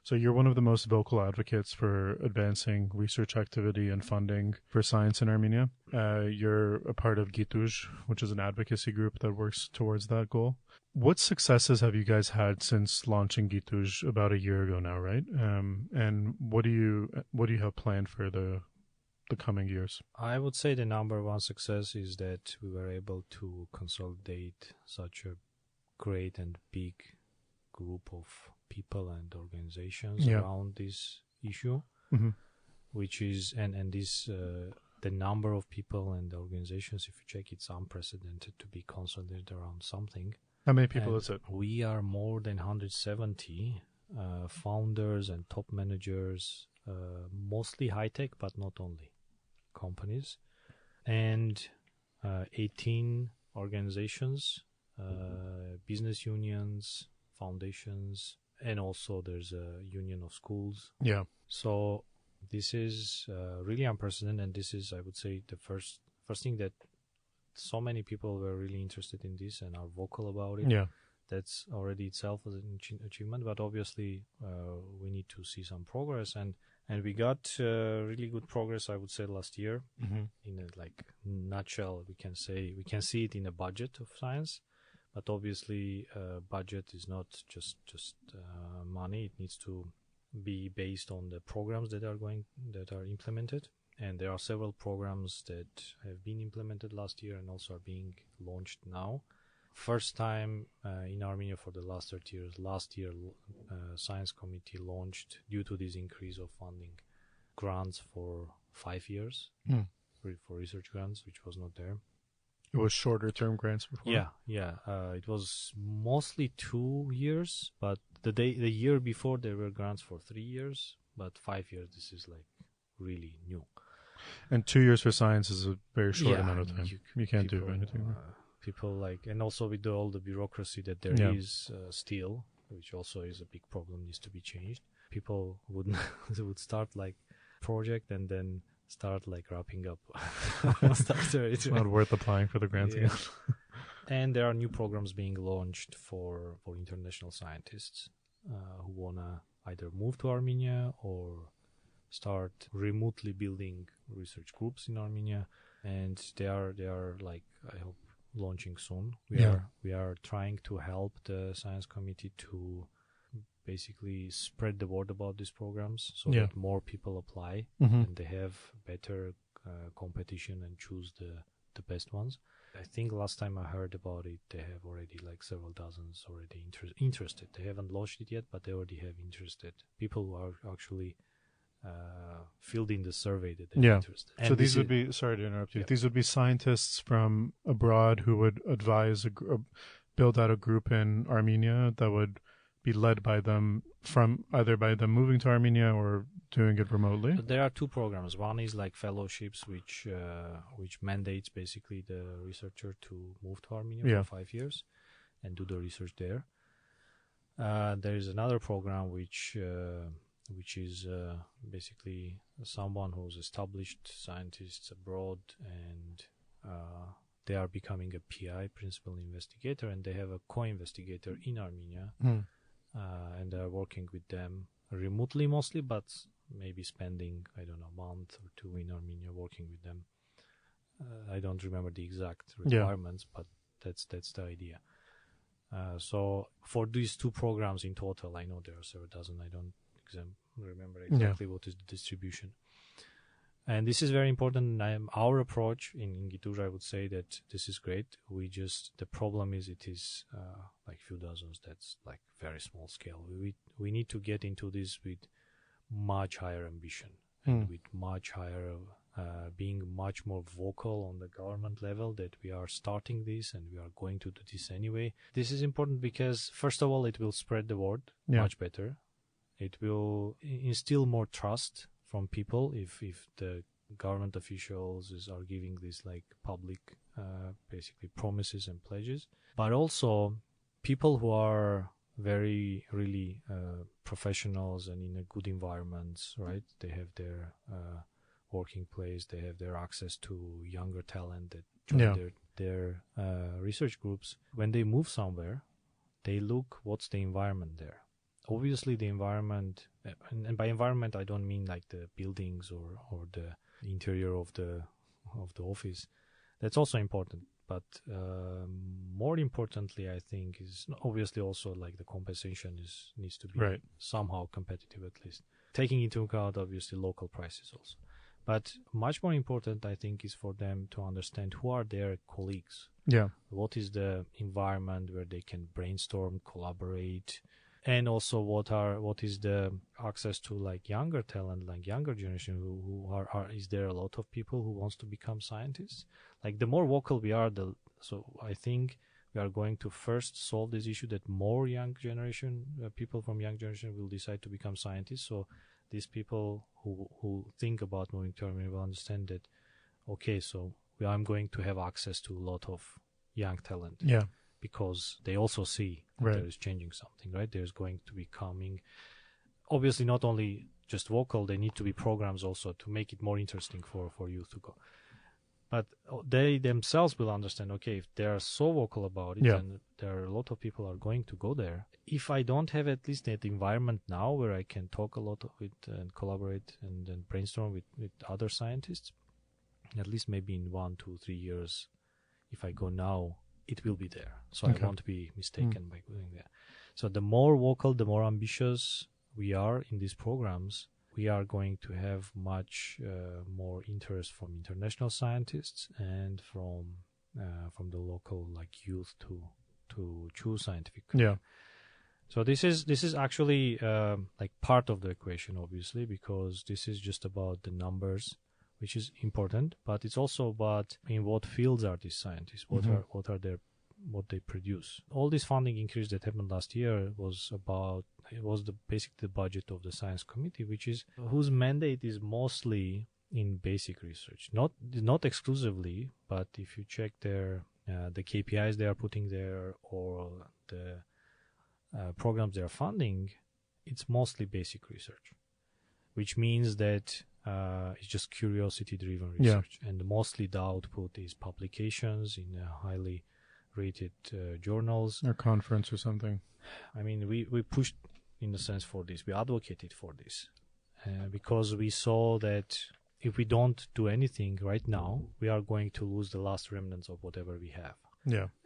So you're one of the most vocal advocates for advancing research activity and funding for science in Armenia. You're a part of Gituzh, which is an advocacy group that works towards that goal. What successes have you guys had since launching Gituzh about a year ago now, right? And what do you have planned for the coming years? I would say the number one success is that we were able to consolidate such a great and big group of people and organizations around this issue, which is and this the number of people and organizations, if you check, it's unprecedented to be consolidated around something. How many people is it? We are more than 170 founders and top managers, mostly high tech, but not only companies, and 18 organizations, business unions, foundations, and also there's a union of schools. Yeah. So this is really unprecedented, and this is, I would say, the first thing that so many people were really interested in this and are vocal about it. Yeah. That's already itself as an achievement, but obviously we need to see some progress, and we got really good progress, I would say, last year. In a nutshell, we can see it in a budget of science. But obviously, budget is not just money. It needs to be based on the programs that are implemented. And there are several programs that have been implemented last year and also are being launched now. First time in Armenia for the last 30 years. Last year, Science Committee launched, due to this increase of funding, grants for 5 years for research grants, which was not there. It was shorter term grants before? Yeah. It was mostly 2 years, but the year before there were grants for 3 years, but 5 years, this is really new. And 2 years for science is a very short amount of time. You can't do anything. People and also with all the bureaucracy that there is still, which also is a big problem, needs to be changed. People would start project and then start wrapping up. It's not worth applying for the grants again. And there are new programs being launched for international scientists who wanna either move to Armenia or start remotely building research groups in Armenia, and they are I hope launching soon. We are trying to help the science committee to basically spread the word about these programs so that more people apply and they have better competition and choose the best ones. I think last time I heard about it, they have already like several dozens already interested. They haven't launched it yet, but they already have interested people who are actually filled in the survey that they're interested. And so these would be, sorry to interrupt you, these would be scientists from abroad who would advise, build out a group in Armenia that would be led by them, from either by them moving to Armenia or doing it remotely? So there are two programs. One is like fellowships, which mandates basically the researcher to move to Armenia for 5 years and do the research there. There is another program which is basically someone who's established scientists abroad, and they are becoming a PI, principal investigator, and they have a co-investigator in Armenia, and they are working with them remotely mostly, but maybe spending, I don't know, a month or two in Armenia working with them. I don't remember the exact requirements, but that's the idea. So for these two programs in total, I know there are several dozen. I don't remember exactly what is the distribution. And this is very important. Our approach in Gituzh, I would say that this is great. The problem is it is like few dozens. That's like very small scale. We need to get into this with much higher ambition and with much higher, being much more vocal on the government level that we are starting this and we are going to do this anyway. This is important because, first of all, it will spread the word much better. It will instill more trust from people if the government officials are giving these like public basically promises and pledges. But also people who are very really professionals and in a good environments, right? They have their working place, they have their access to younger talent that join their research groups. When they move somewhere, they look what's the environment there. Obviously, the environment, and by environment I don't mean like the buildings or the interior of the office. That's also important, but more importantly, I think, is obviously also like the compensation needs to be somehow competitive, at least taking into account obviously local prices also. But much more important, I think, is for them to understand who are their colleagues. What is the environment where they can brainstorm, collaborate. And also, what is the access to like younger talent, like younger generation who are is there a lot of people who wants to become scientists? Like the more vocal we are, so I think we are going to first solve this issue that more young generation, people from young generation will decide to become scientists. So these people who think about moving to Armenia will understand that, okay, so I'm going to have access to a lot of young talent. Because they also see that there is changing something, right? There's going to be coming, obviously not only just vocal, they need to be programs also to make it more interesting for youth to go. But they themselves will understand, okay, if they are so vocal about it, and there are a lot of people are going to go there. If I don't have at least that environment now where I can talk a lot with and collaborate and brainstorm with other scientists, at least maybe in 1, 2, 3 years, if I go now, it will be there. So I won't be mistaken by going there. So the more vocal, the more ambitious we are in these programs, we are going to have much more interest from international scientists and from the local like youth to choose scientific career. So this is actually like part of the equation, obviously, because this is just about the numbers, which is important, but it's also about in what fields are these scientists, what they produce. All this funding increase that happened last year was basically the budget of the science committee, whose mandate is mostly in basic research, not exclusively, but if you check the KPIs they are putting there or the programs they are funding, it's mostly basic research, which means that it's just curiosity-driven research, and mostly the output is publications in highly rated journals or conference or something. I mean, we pushed in a sense for this. We advocated for this because we saw that if we don't do anything right now, we are going to lose the last remnants of whatever we have.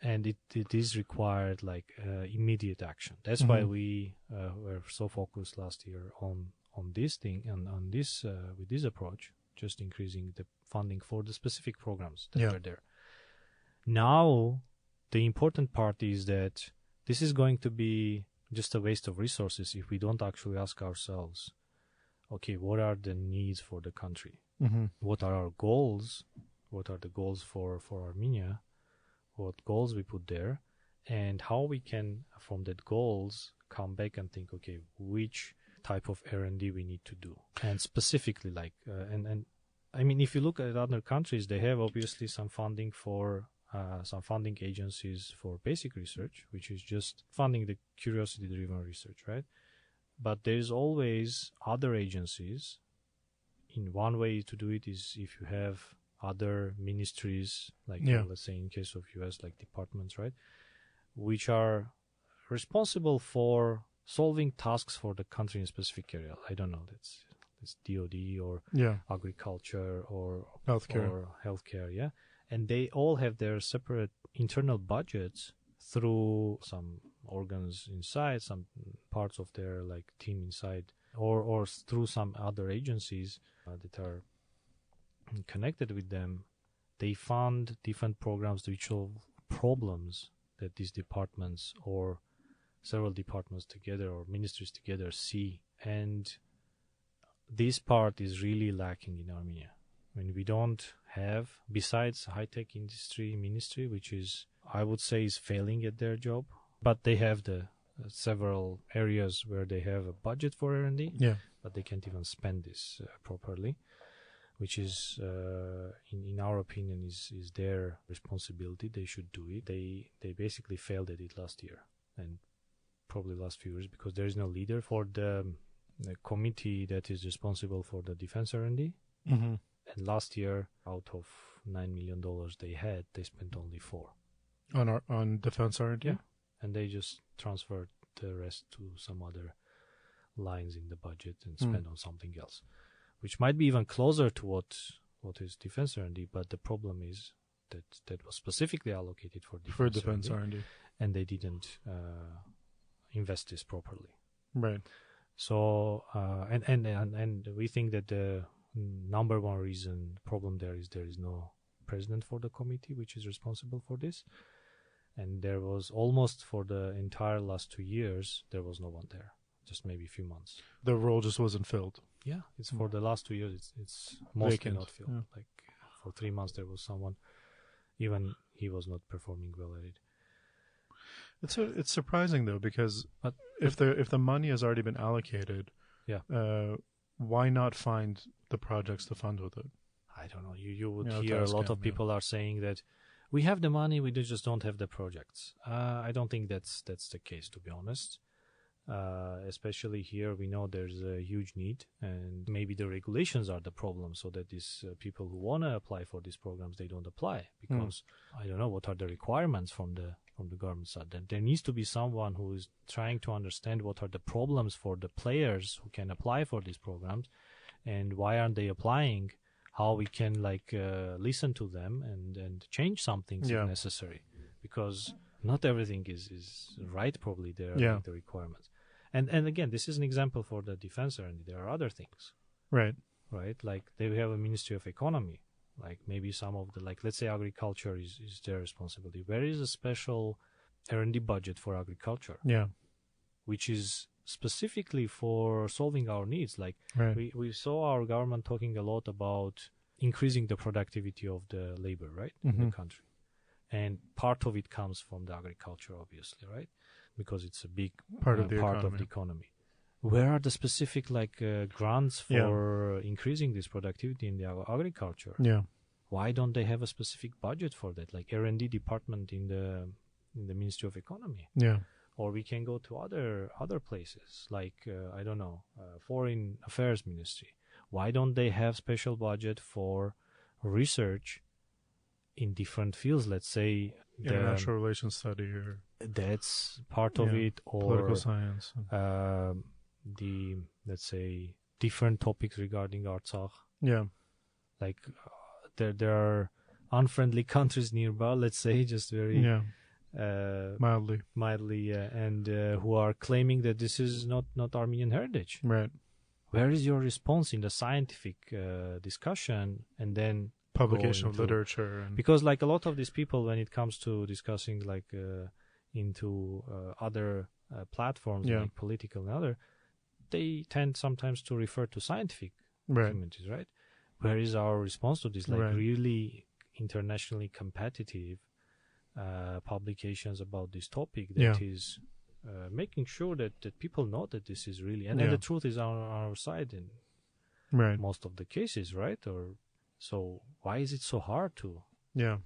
And it is required like immediate action. That's why we were so focused last year on this thing and on this with this approach, just increasing the funding for the specific programs that are there. Now, the important part is that this is going to be just a waste of resources if we don't actually ask ourselves, okay, what are the needs for the country? Mm-hmm. What are our goals? What are the goals for Armenia? What goals we put there? And how we can, from that goals, come back and think, okay, which type of R&D we need to do. And specifically, like, and I mean, if you look at other countries, they have obviously some funding for some funding agencies for basic research, which is just funding the curiosity-driven research, right? But there's always other agencies. In one way to do it is if you have other ministries, like let's say in case of US, like departments, right, which are responsible for solving tasks for the country in a specific area. I don't know, that's DOD or agriculture or healthcare, yeah. And they all have their separate internal budgets through some organs inside, some parts of their like team inside, or through some other agencies that are connected with them. They fund different programs to solve problems that these departments or several departments together or ministries together see. And this part is really lacking in Armenia. I mean, we don't have, besides high-tech industry ministry, which is, I would say, is failing at their job, but they have the several areas where they have a budget for R&D, but they can't even spend this properly, which is, in our opinion, is their responsibility. They should do it. They basically failed at it last year and probably last few years because there is no leader for the committee that is responsible for the defense R&D. Mm-hmm. And last year, out of $9 million they spent only $4 on defense R&D. Yeah, and they just transferred the rest to some other lines in the budget and spend on something else, which might be even closer to what is defense R&D. But the problem is that was specifically allocated for defense R&D, and they didn't invest this properly. Right. So and we think that the number one problem there is no president for the committee which is responsible for this, and there was almost for the entire last 2 years there was no one there, just maybe a few months. The role just wasn't filled. Yeah, it's for the last 2 years it's mostly vacant. not filled. Like for 3 months there was someone, even he was not performing well at it. It's surprising though, because if the money has already been allocated, why not find the projects to fund with it? I don't know. You would hear a lot of people are saying that we have the money, we just don't have the projects. I don't think that's the case, to be honest. Especially here, we know there's a huge need, and maybe the regulations are the problem, so that these people who want to apply for these programs, they don't apply because I don't know what are the requirements from the government side. Then there needs to be someone who is trying to understand what are the problems for the players who can apply for these programs, and why aren't they applying? How we can listen to them and change some things if necessary, because not everything is right. Probably there are the requirements. And again, this is an example for the defense, and there are other things. Right. Like they have a Ministry of Economy. Like maybe some of the, let's say agriculture is their responsibility. Where is a special R&D budget for agriculture? Yeah. Which is specifically for solving our needs. Like we saw our government talking a lot about increasing the productivity of the labor, right, in the country. And part of it comes from the agriculture, obviously, right? Because it's a big part of the economy. Where are the specific grants for increasing this productivity in the agriculture? Yeah. Why don't they have a specific budget for that, like R&D department in the Ministry of Economy? Yeah. Or we can go to other places, like I don't know, Foreign Affairs Ministry. Why don't they have special budget for research in different fields? Let's say international relations study, or that's part of it, or political science. Let's say different topics regarding Artsakh. Yeah, like there are unfriendly countries nearby. Let's say just very mildly, and who are claiming that this is not Armenian heritage. Right. Where is your response in the scientific discussion and then publication of literature. And because like a lot of these people, when it comes to discussing like into other platforms like political and other, they tend sometimes to refer to scientific communities, right? Where is our response to this? Like really internationally competitive publications about this topic that is making sure that people know that this is really, and then the truth is on our side in most of the cases, right? Or so why is it so hard to? Yeah.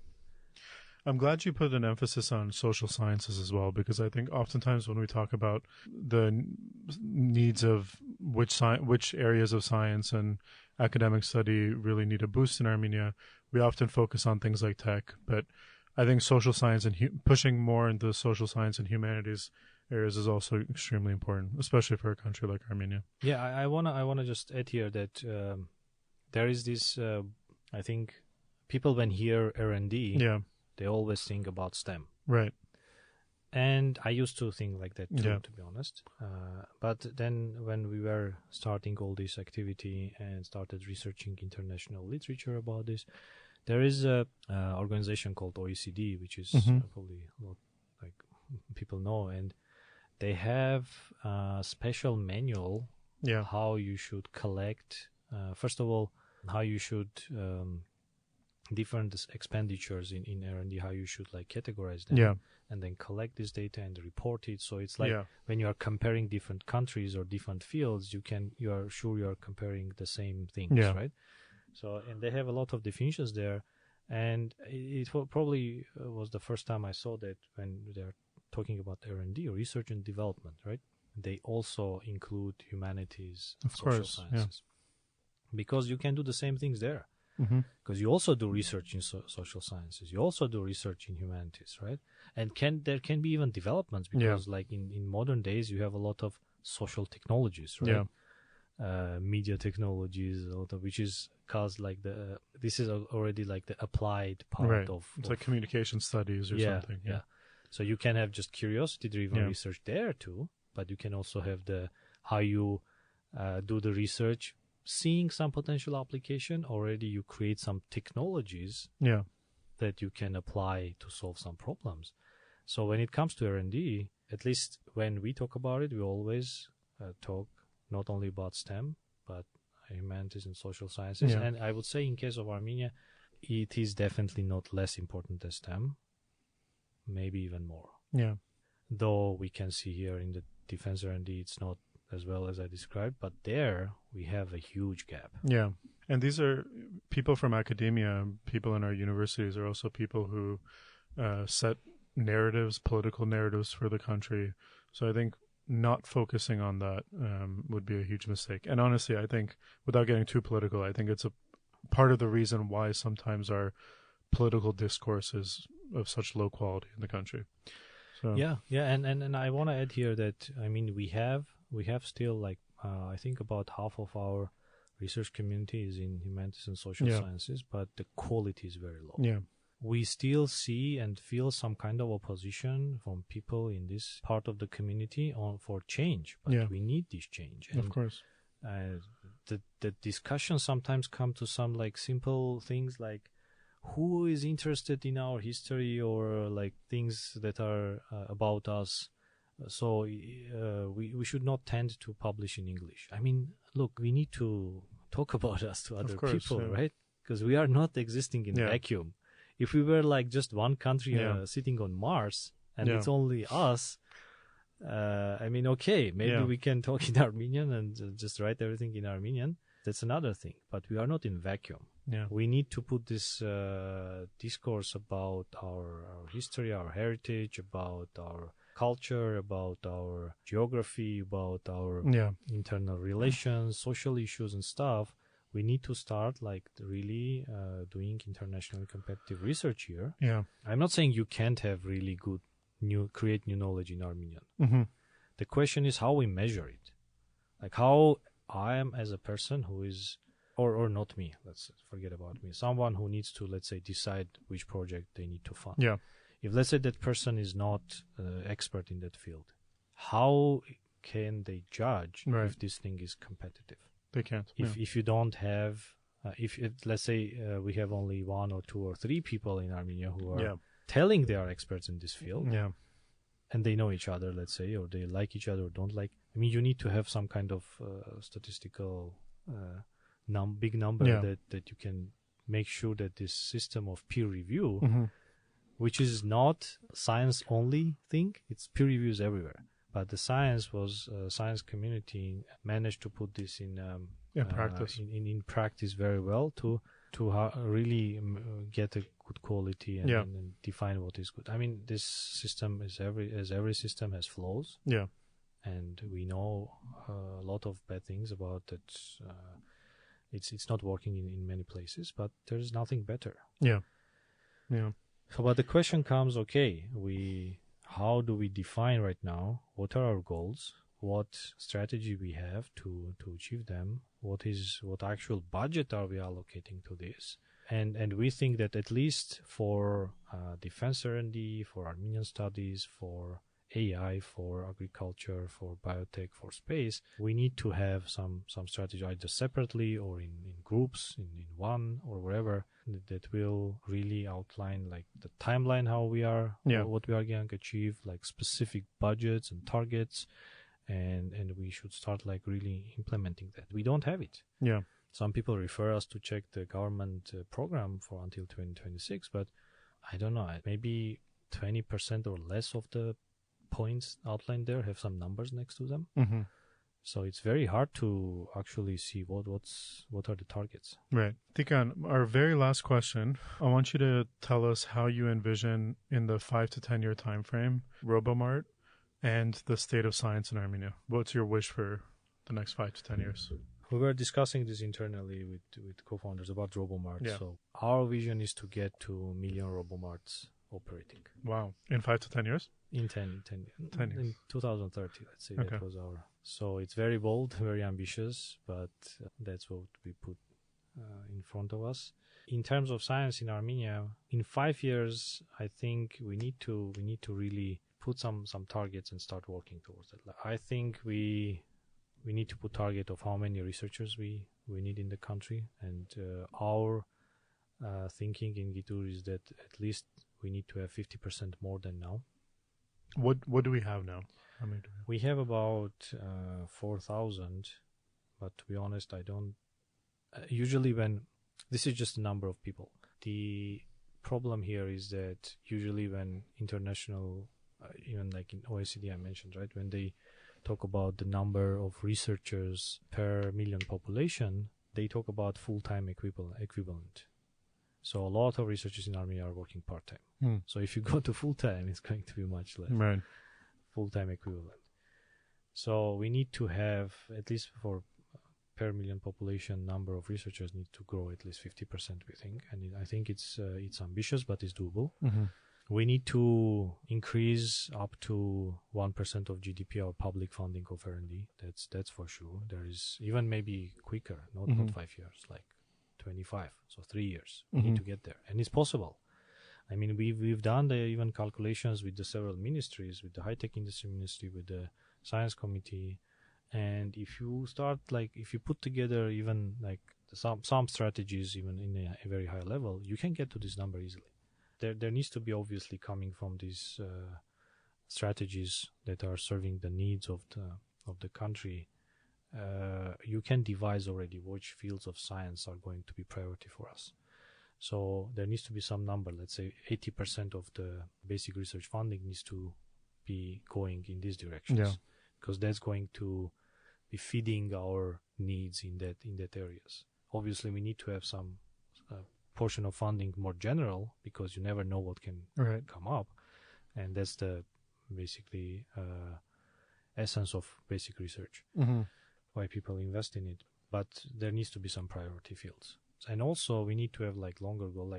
I'm glad you put an emphasis on social sciences as well, because I think oftentimes when we talk about the needs of which areas of science and academic study really need a boost in Armenia, we often focus on things like tech. But I think social science and pushing more into social science and humanities areas is also extremely important, especially for a country like Armenia. Yeah, I wanna just add here that there is this. I think people when hear R&D, they always think about STEM. Right. And I used to think like that too, to be honest. But then when we were starting all this activity and started researching international literature about this, there is a organization called OECD, which is probably a lot like people know, and they have a special manual how you should collect. First of all, how you should different expenditures in R&D, how you should like categorize them, and then collect this data and report it. So it's like when you are comparing different countries or different fields, you are sure you are comparing the same things, right? So and they have a lot of definitions there, and it probably was the first time I saw that when they're talking about R&D or research and development, right? They also include humanities, social sciences, because you can do the same things there. Because you also do research in social sciences, you also do research in humanities, right? And there can be even developments, because like in modern days you have a lot of social technologies, right? Media technologies, which is caused like this is already like the applied part of it's like communication studies or something. So you can have just curiosity driven research there too, but you can also have how you do the research, seeing some potential application. Already you create some technologies that you can apply to solve some problems. So when it comes to R&D, at least when we talk about it, we always talk not only about STEM, but humanities and social sciences. And I would say in case of Armenia, it is definitely not less important as STEM, maybe even more. Though we can see here in the defense R&D, it's not as well as I described, but there we have a huge gap. And these are people from academia, people in our universities are also people who set narratives, political narratives for the country. So I think not focusing on that would be a huge mistake. And honestly, I think, without getting too political, I think it's a part of the reason why sometimes our political discourse is of such low quality in the country. So and I want to add here that, I mean, we have still like I think about half of our research community is in humanities and social sciences, but the quality is very low. We still see and feel some kind of opposition from people in this part of the community for change, but we need this change. And of course. The discussion sometimes come to some like simple things like who is interested in our history or like things that are about us. So we should not tend to publish in English. I mean, look, we need to talk about us to other people, right? Because we are not existing in a vacuum. If we were like just one country sitting on Mars and it's only us, I mean, okay, maybe we can talk in Armenian and just write everything in Armenian. That's another thing. But we are not in vacuum. We need to put this discourse about our history, our heritage, about our culture, about our geography, about our internal relations, social issues and stuff. We need to start like really doing internationally competitive research here. I'm not saying you can't have really good create new knowledge in Armenian. The question is how we measure it. Like how I am as a person who is, or not me, let's forget about me, someone who needs to, let's say, decide which project they need to fund. If let's say that person is not expert in that field, how can they judge if this thing is competitive? They can't. If you don't have if let's say we have only 1 or 2 or 3 people in Armenia who are Yeah. telling they are experts in this field, Yeah. and they know each other, let's say, or they like each other or don't like. I mean, you need to have some kind of statistical big number that you can make sure that this system of peer review, which is not science only thing, it's peer reviews everywhere. But the science community managed to put this in practice. In practice very well to really get a good quality and define what is good. I mean, this system is every system has flaws. Yeah. And we know a lot of bad things about that. It's not working in many places, but there's nothing better. Yeah. Yeah. So, but the question comes, okay, how do we define right now? What are our goals? What strategy we have to achieve them? What actual budget are we allocating to this? And we think that at least for defense R&D, for Armenian studies, for AI, for agriculture, for biotech, for space, we need to have some strategy either separately or in groups, in one or wherever, that will really outline like the timeline, how we are, what we are going to achieve, like specific budgets and targets, and we should start like really implementing that. We don't have it. Yeah. Some people refer us to check the government program for until 2026, but I don't know, maybe 20% or less of the points outlined there have some numbers next to them. So it's very hard to actually see what are the targets. Right. Tigran, our very last question, I want you to tell us how you envision in the 5 to 10 year time frame Robomart and the state of science in Armenia. What's your wish for the next 5 to 10 years? We were discussing this internally with co-founders about Robomart. Yeah. So our vision is to get to 1 million Robomarts operating. Wow. In 5 to 10 years? In 10 years. In 2030, let's say. Okay. That was our... So it's very bold, very ambitious, but that's what we put in front of us. In terms of science in Armenia, in 5 years, I think we need to really put some targets and start working towards it. I think we need to put target of how many researchers we need in the country, and our thinking in Gituzh is that at least we need to have 50% more than now. What do we have now? How many do we have about 4,000, but to be honest, I don't... usually when... This is just a number of people. The problem here is that usually when international, even like in OECD I mentioned, right, when they talk about the number of researchers per million population, they talk about full-time equivalent. So a lot of researchers in Armenia are working part-time. So if you go to full-time, it's going to be much less. Right. Full-time equivalent. So we need to have, at least for per million population, number of researchers need to grow at least 50%, we think. And I think it's ambitious, but it's doable. We need to increase up to 1% of GDP our public funding of R&D. That's for sure. There is even maybe quicker, not 5 years, like 25, so 3 years. We need to get there, and it's possible. I mean, we've done the even calculations with the several ministries, with the high-tech industry ministry, with the science committee, and if you start if you put together even like some strategies, even in a very high level, you can get to this number easily. There needs to be obviously coming from these strategies that are serving the needs of the country. You can devise already which fields of science are going to be priority for us. So there needs to be some number. Let's say 80% of the basic research funding needs to be going in these directions, because that's going to be feeding our needs in that areas. Obviously, we need to have some portion of funding more general, because you never know what can come up, and that's the basically essence of basic research. Why people invest in it. But there needs to be some priority fields. And also we need to have longer goal.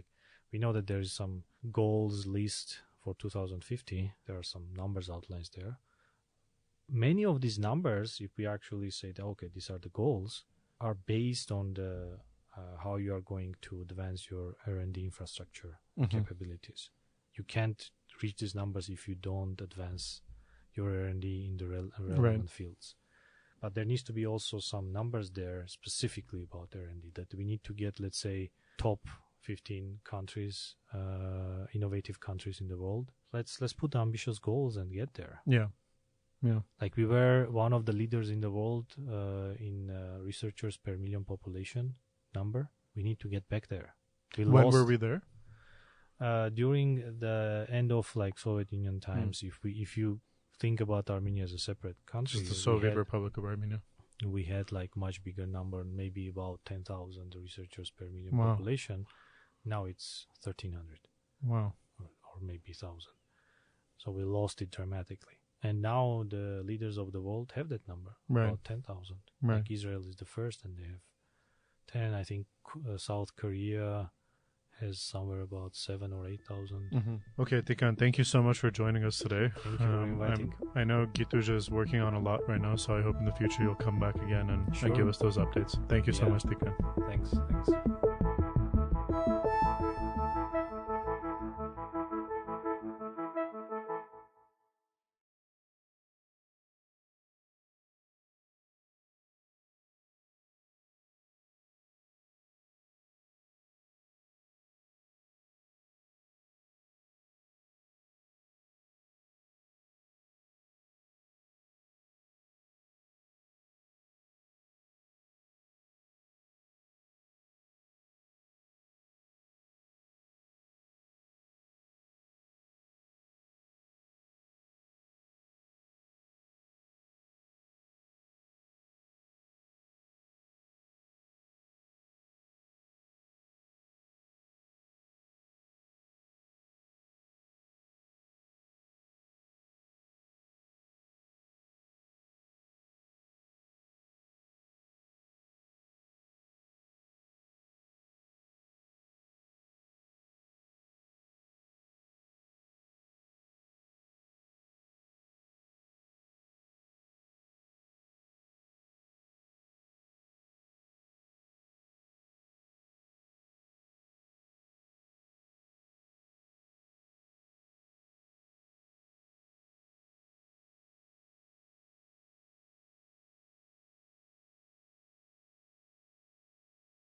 We know that there is some goals list for 2050. There are some numbers outlines there. Many of these numbers, if we actually say that, okay, these are the goals, are based on the how you are going to advance your R&D infrastructure capabilities. You can't reach these numbers if you don't advance your R&D in the relevant fields. But there needs to be also some numbers there specifically about R&D, that we need to get, let's say, top 15 countries, innovative countries in the world. Let's put ambitious goals and get there. Yeah. Like we were one of the leaders in the world in researchers per million population number. We need to get back there. When were we there? During the end of like Soviet Union times. If you think about Armenia as a separate country, Just the Soviet Republic of Armenia. We had like much bigger number, maybe about 10,000 researchers per million population. Now it's 1,300. Wow. Or maybe 1,000. So we lost it dramatically. And now the leaders of the world have that number, about 10,000. Right. Like Israel is the first, and they have 10. I think South Korea has somewhere about 7 or 8,000. Okay, Tigran, thank you so much for joining us today. Thank you for inviting. I know Gituzh is working on a lot right now, so I hope in the future you'll come back again and give us those updates. Thank you so much, Tigran. Thanks.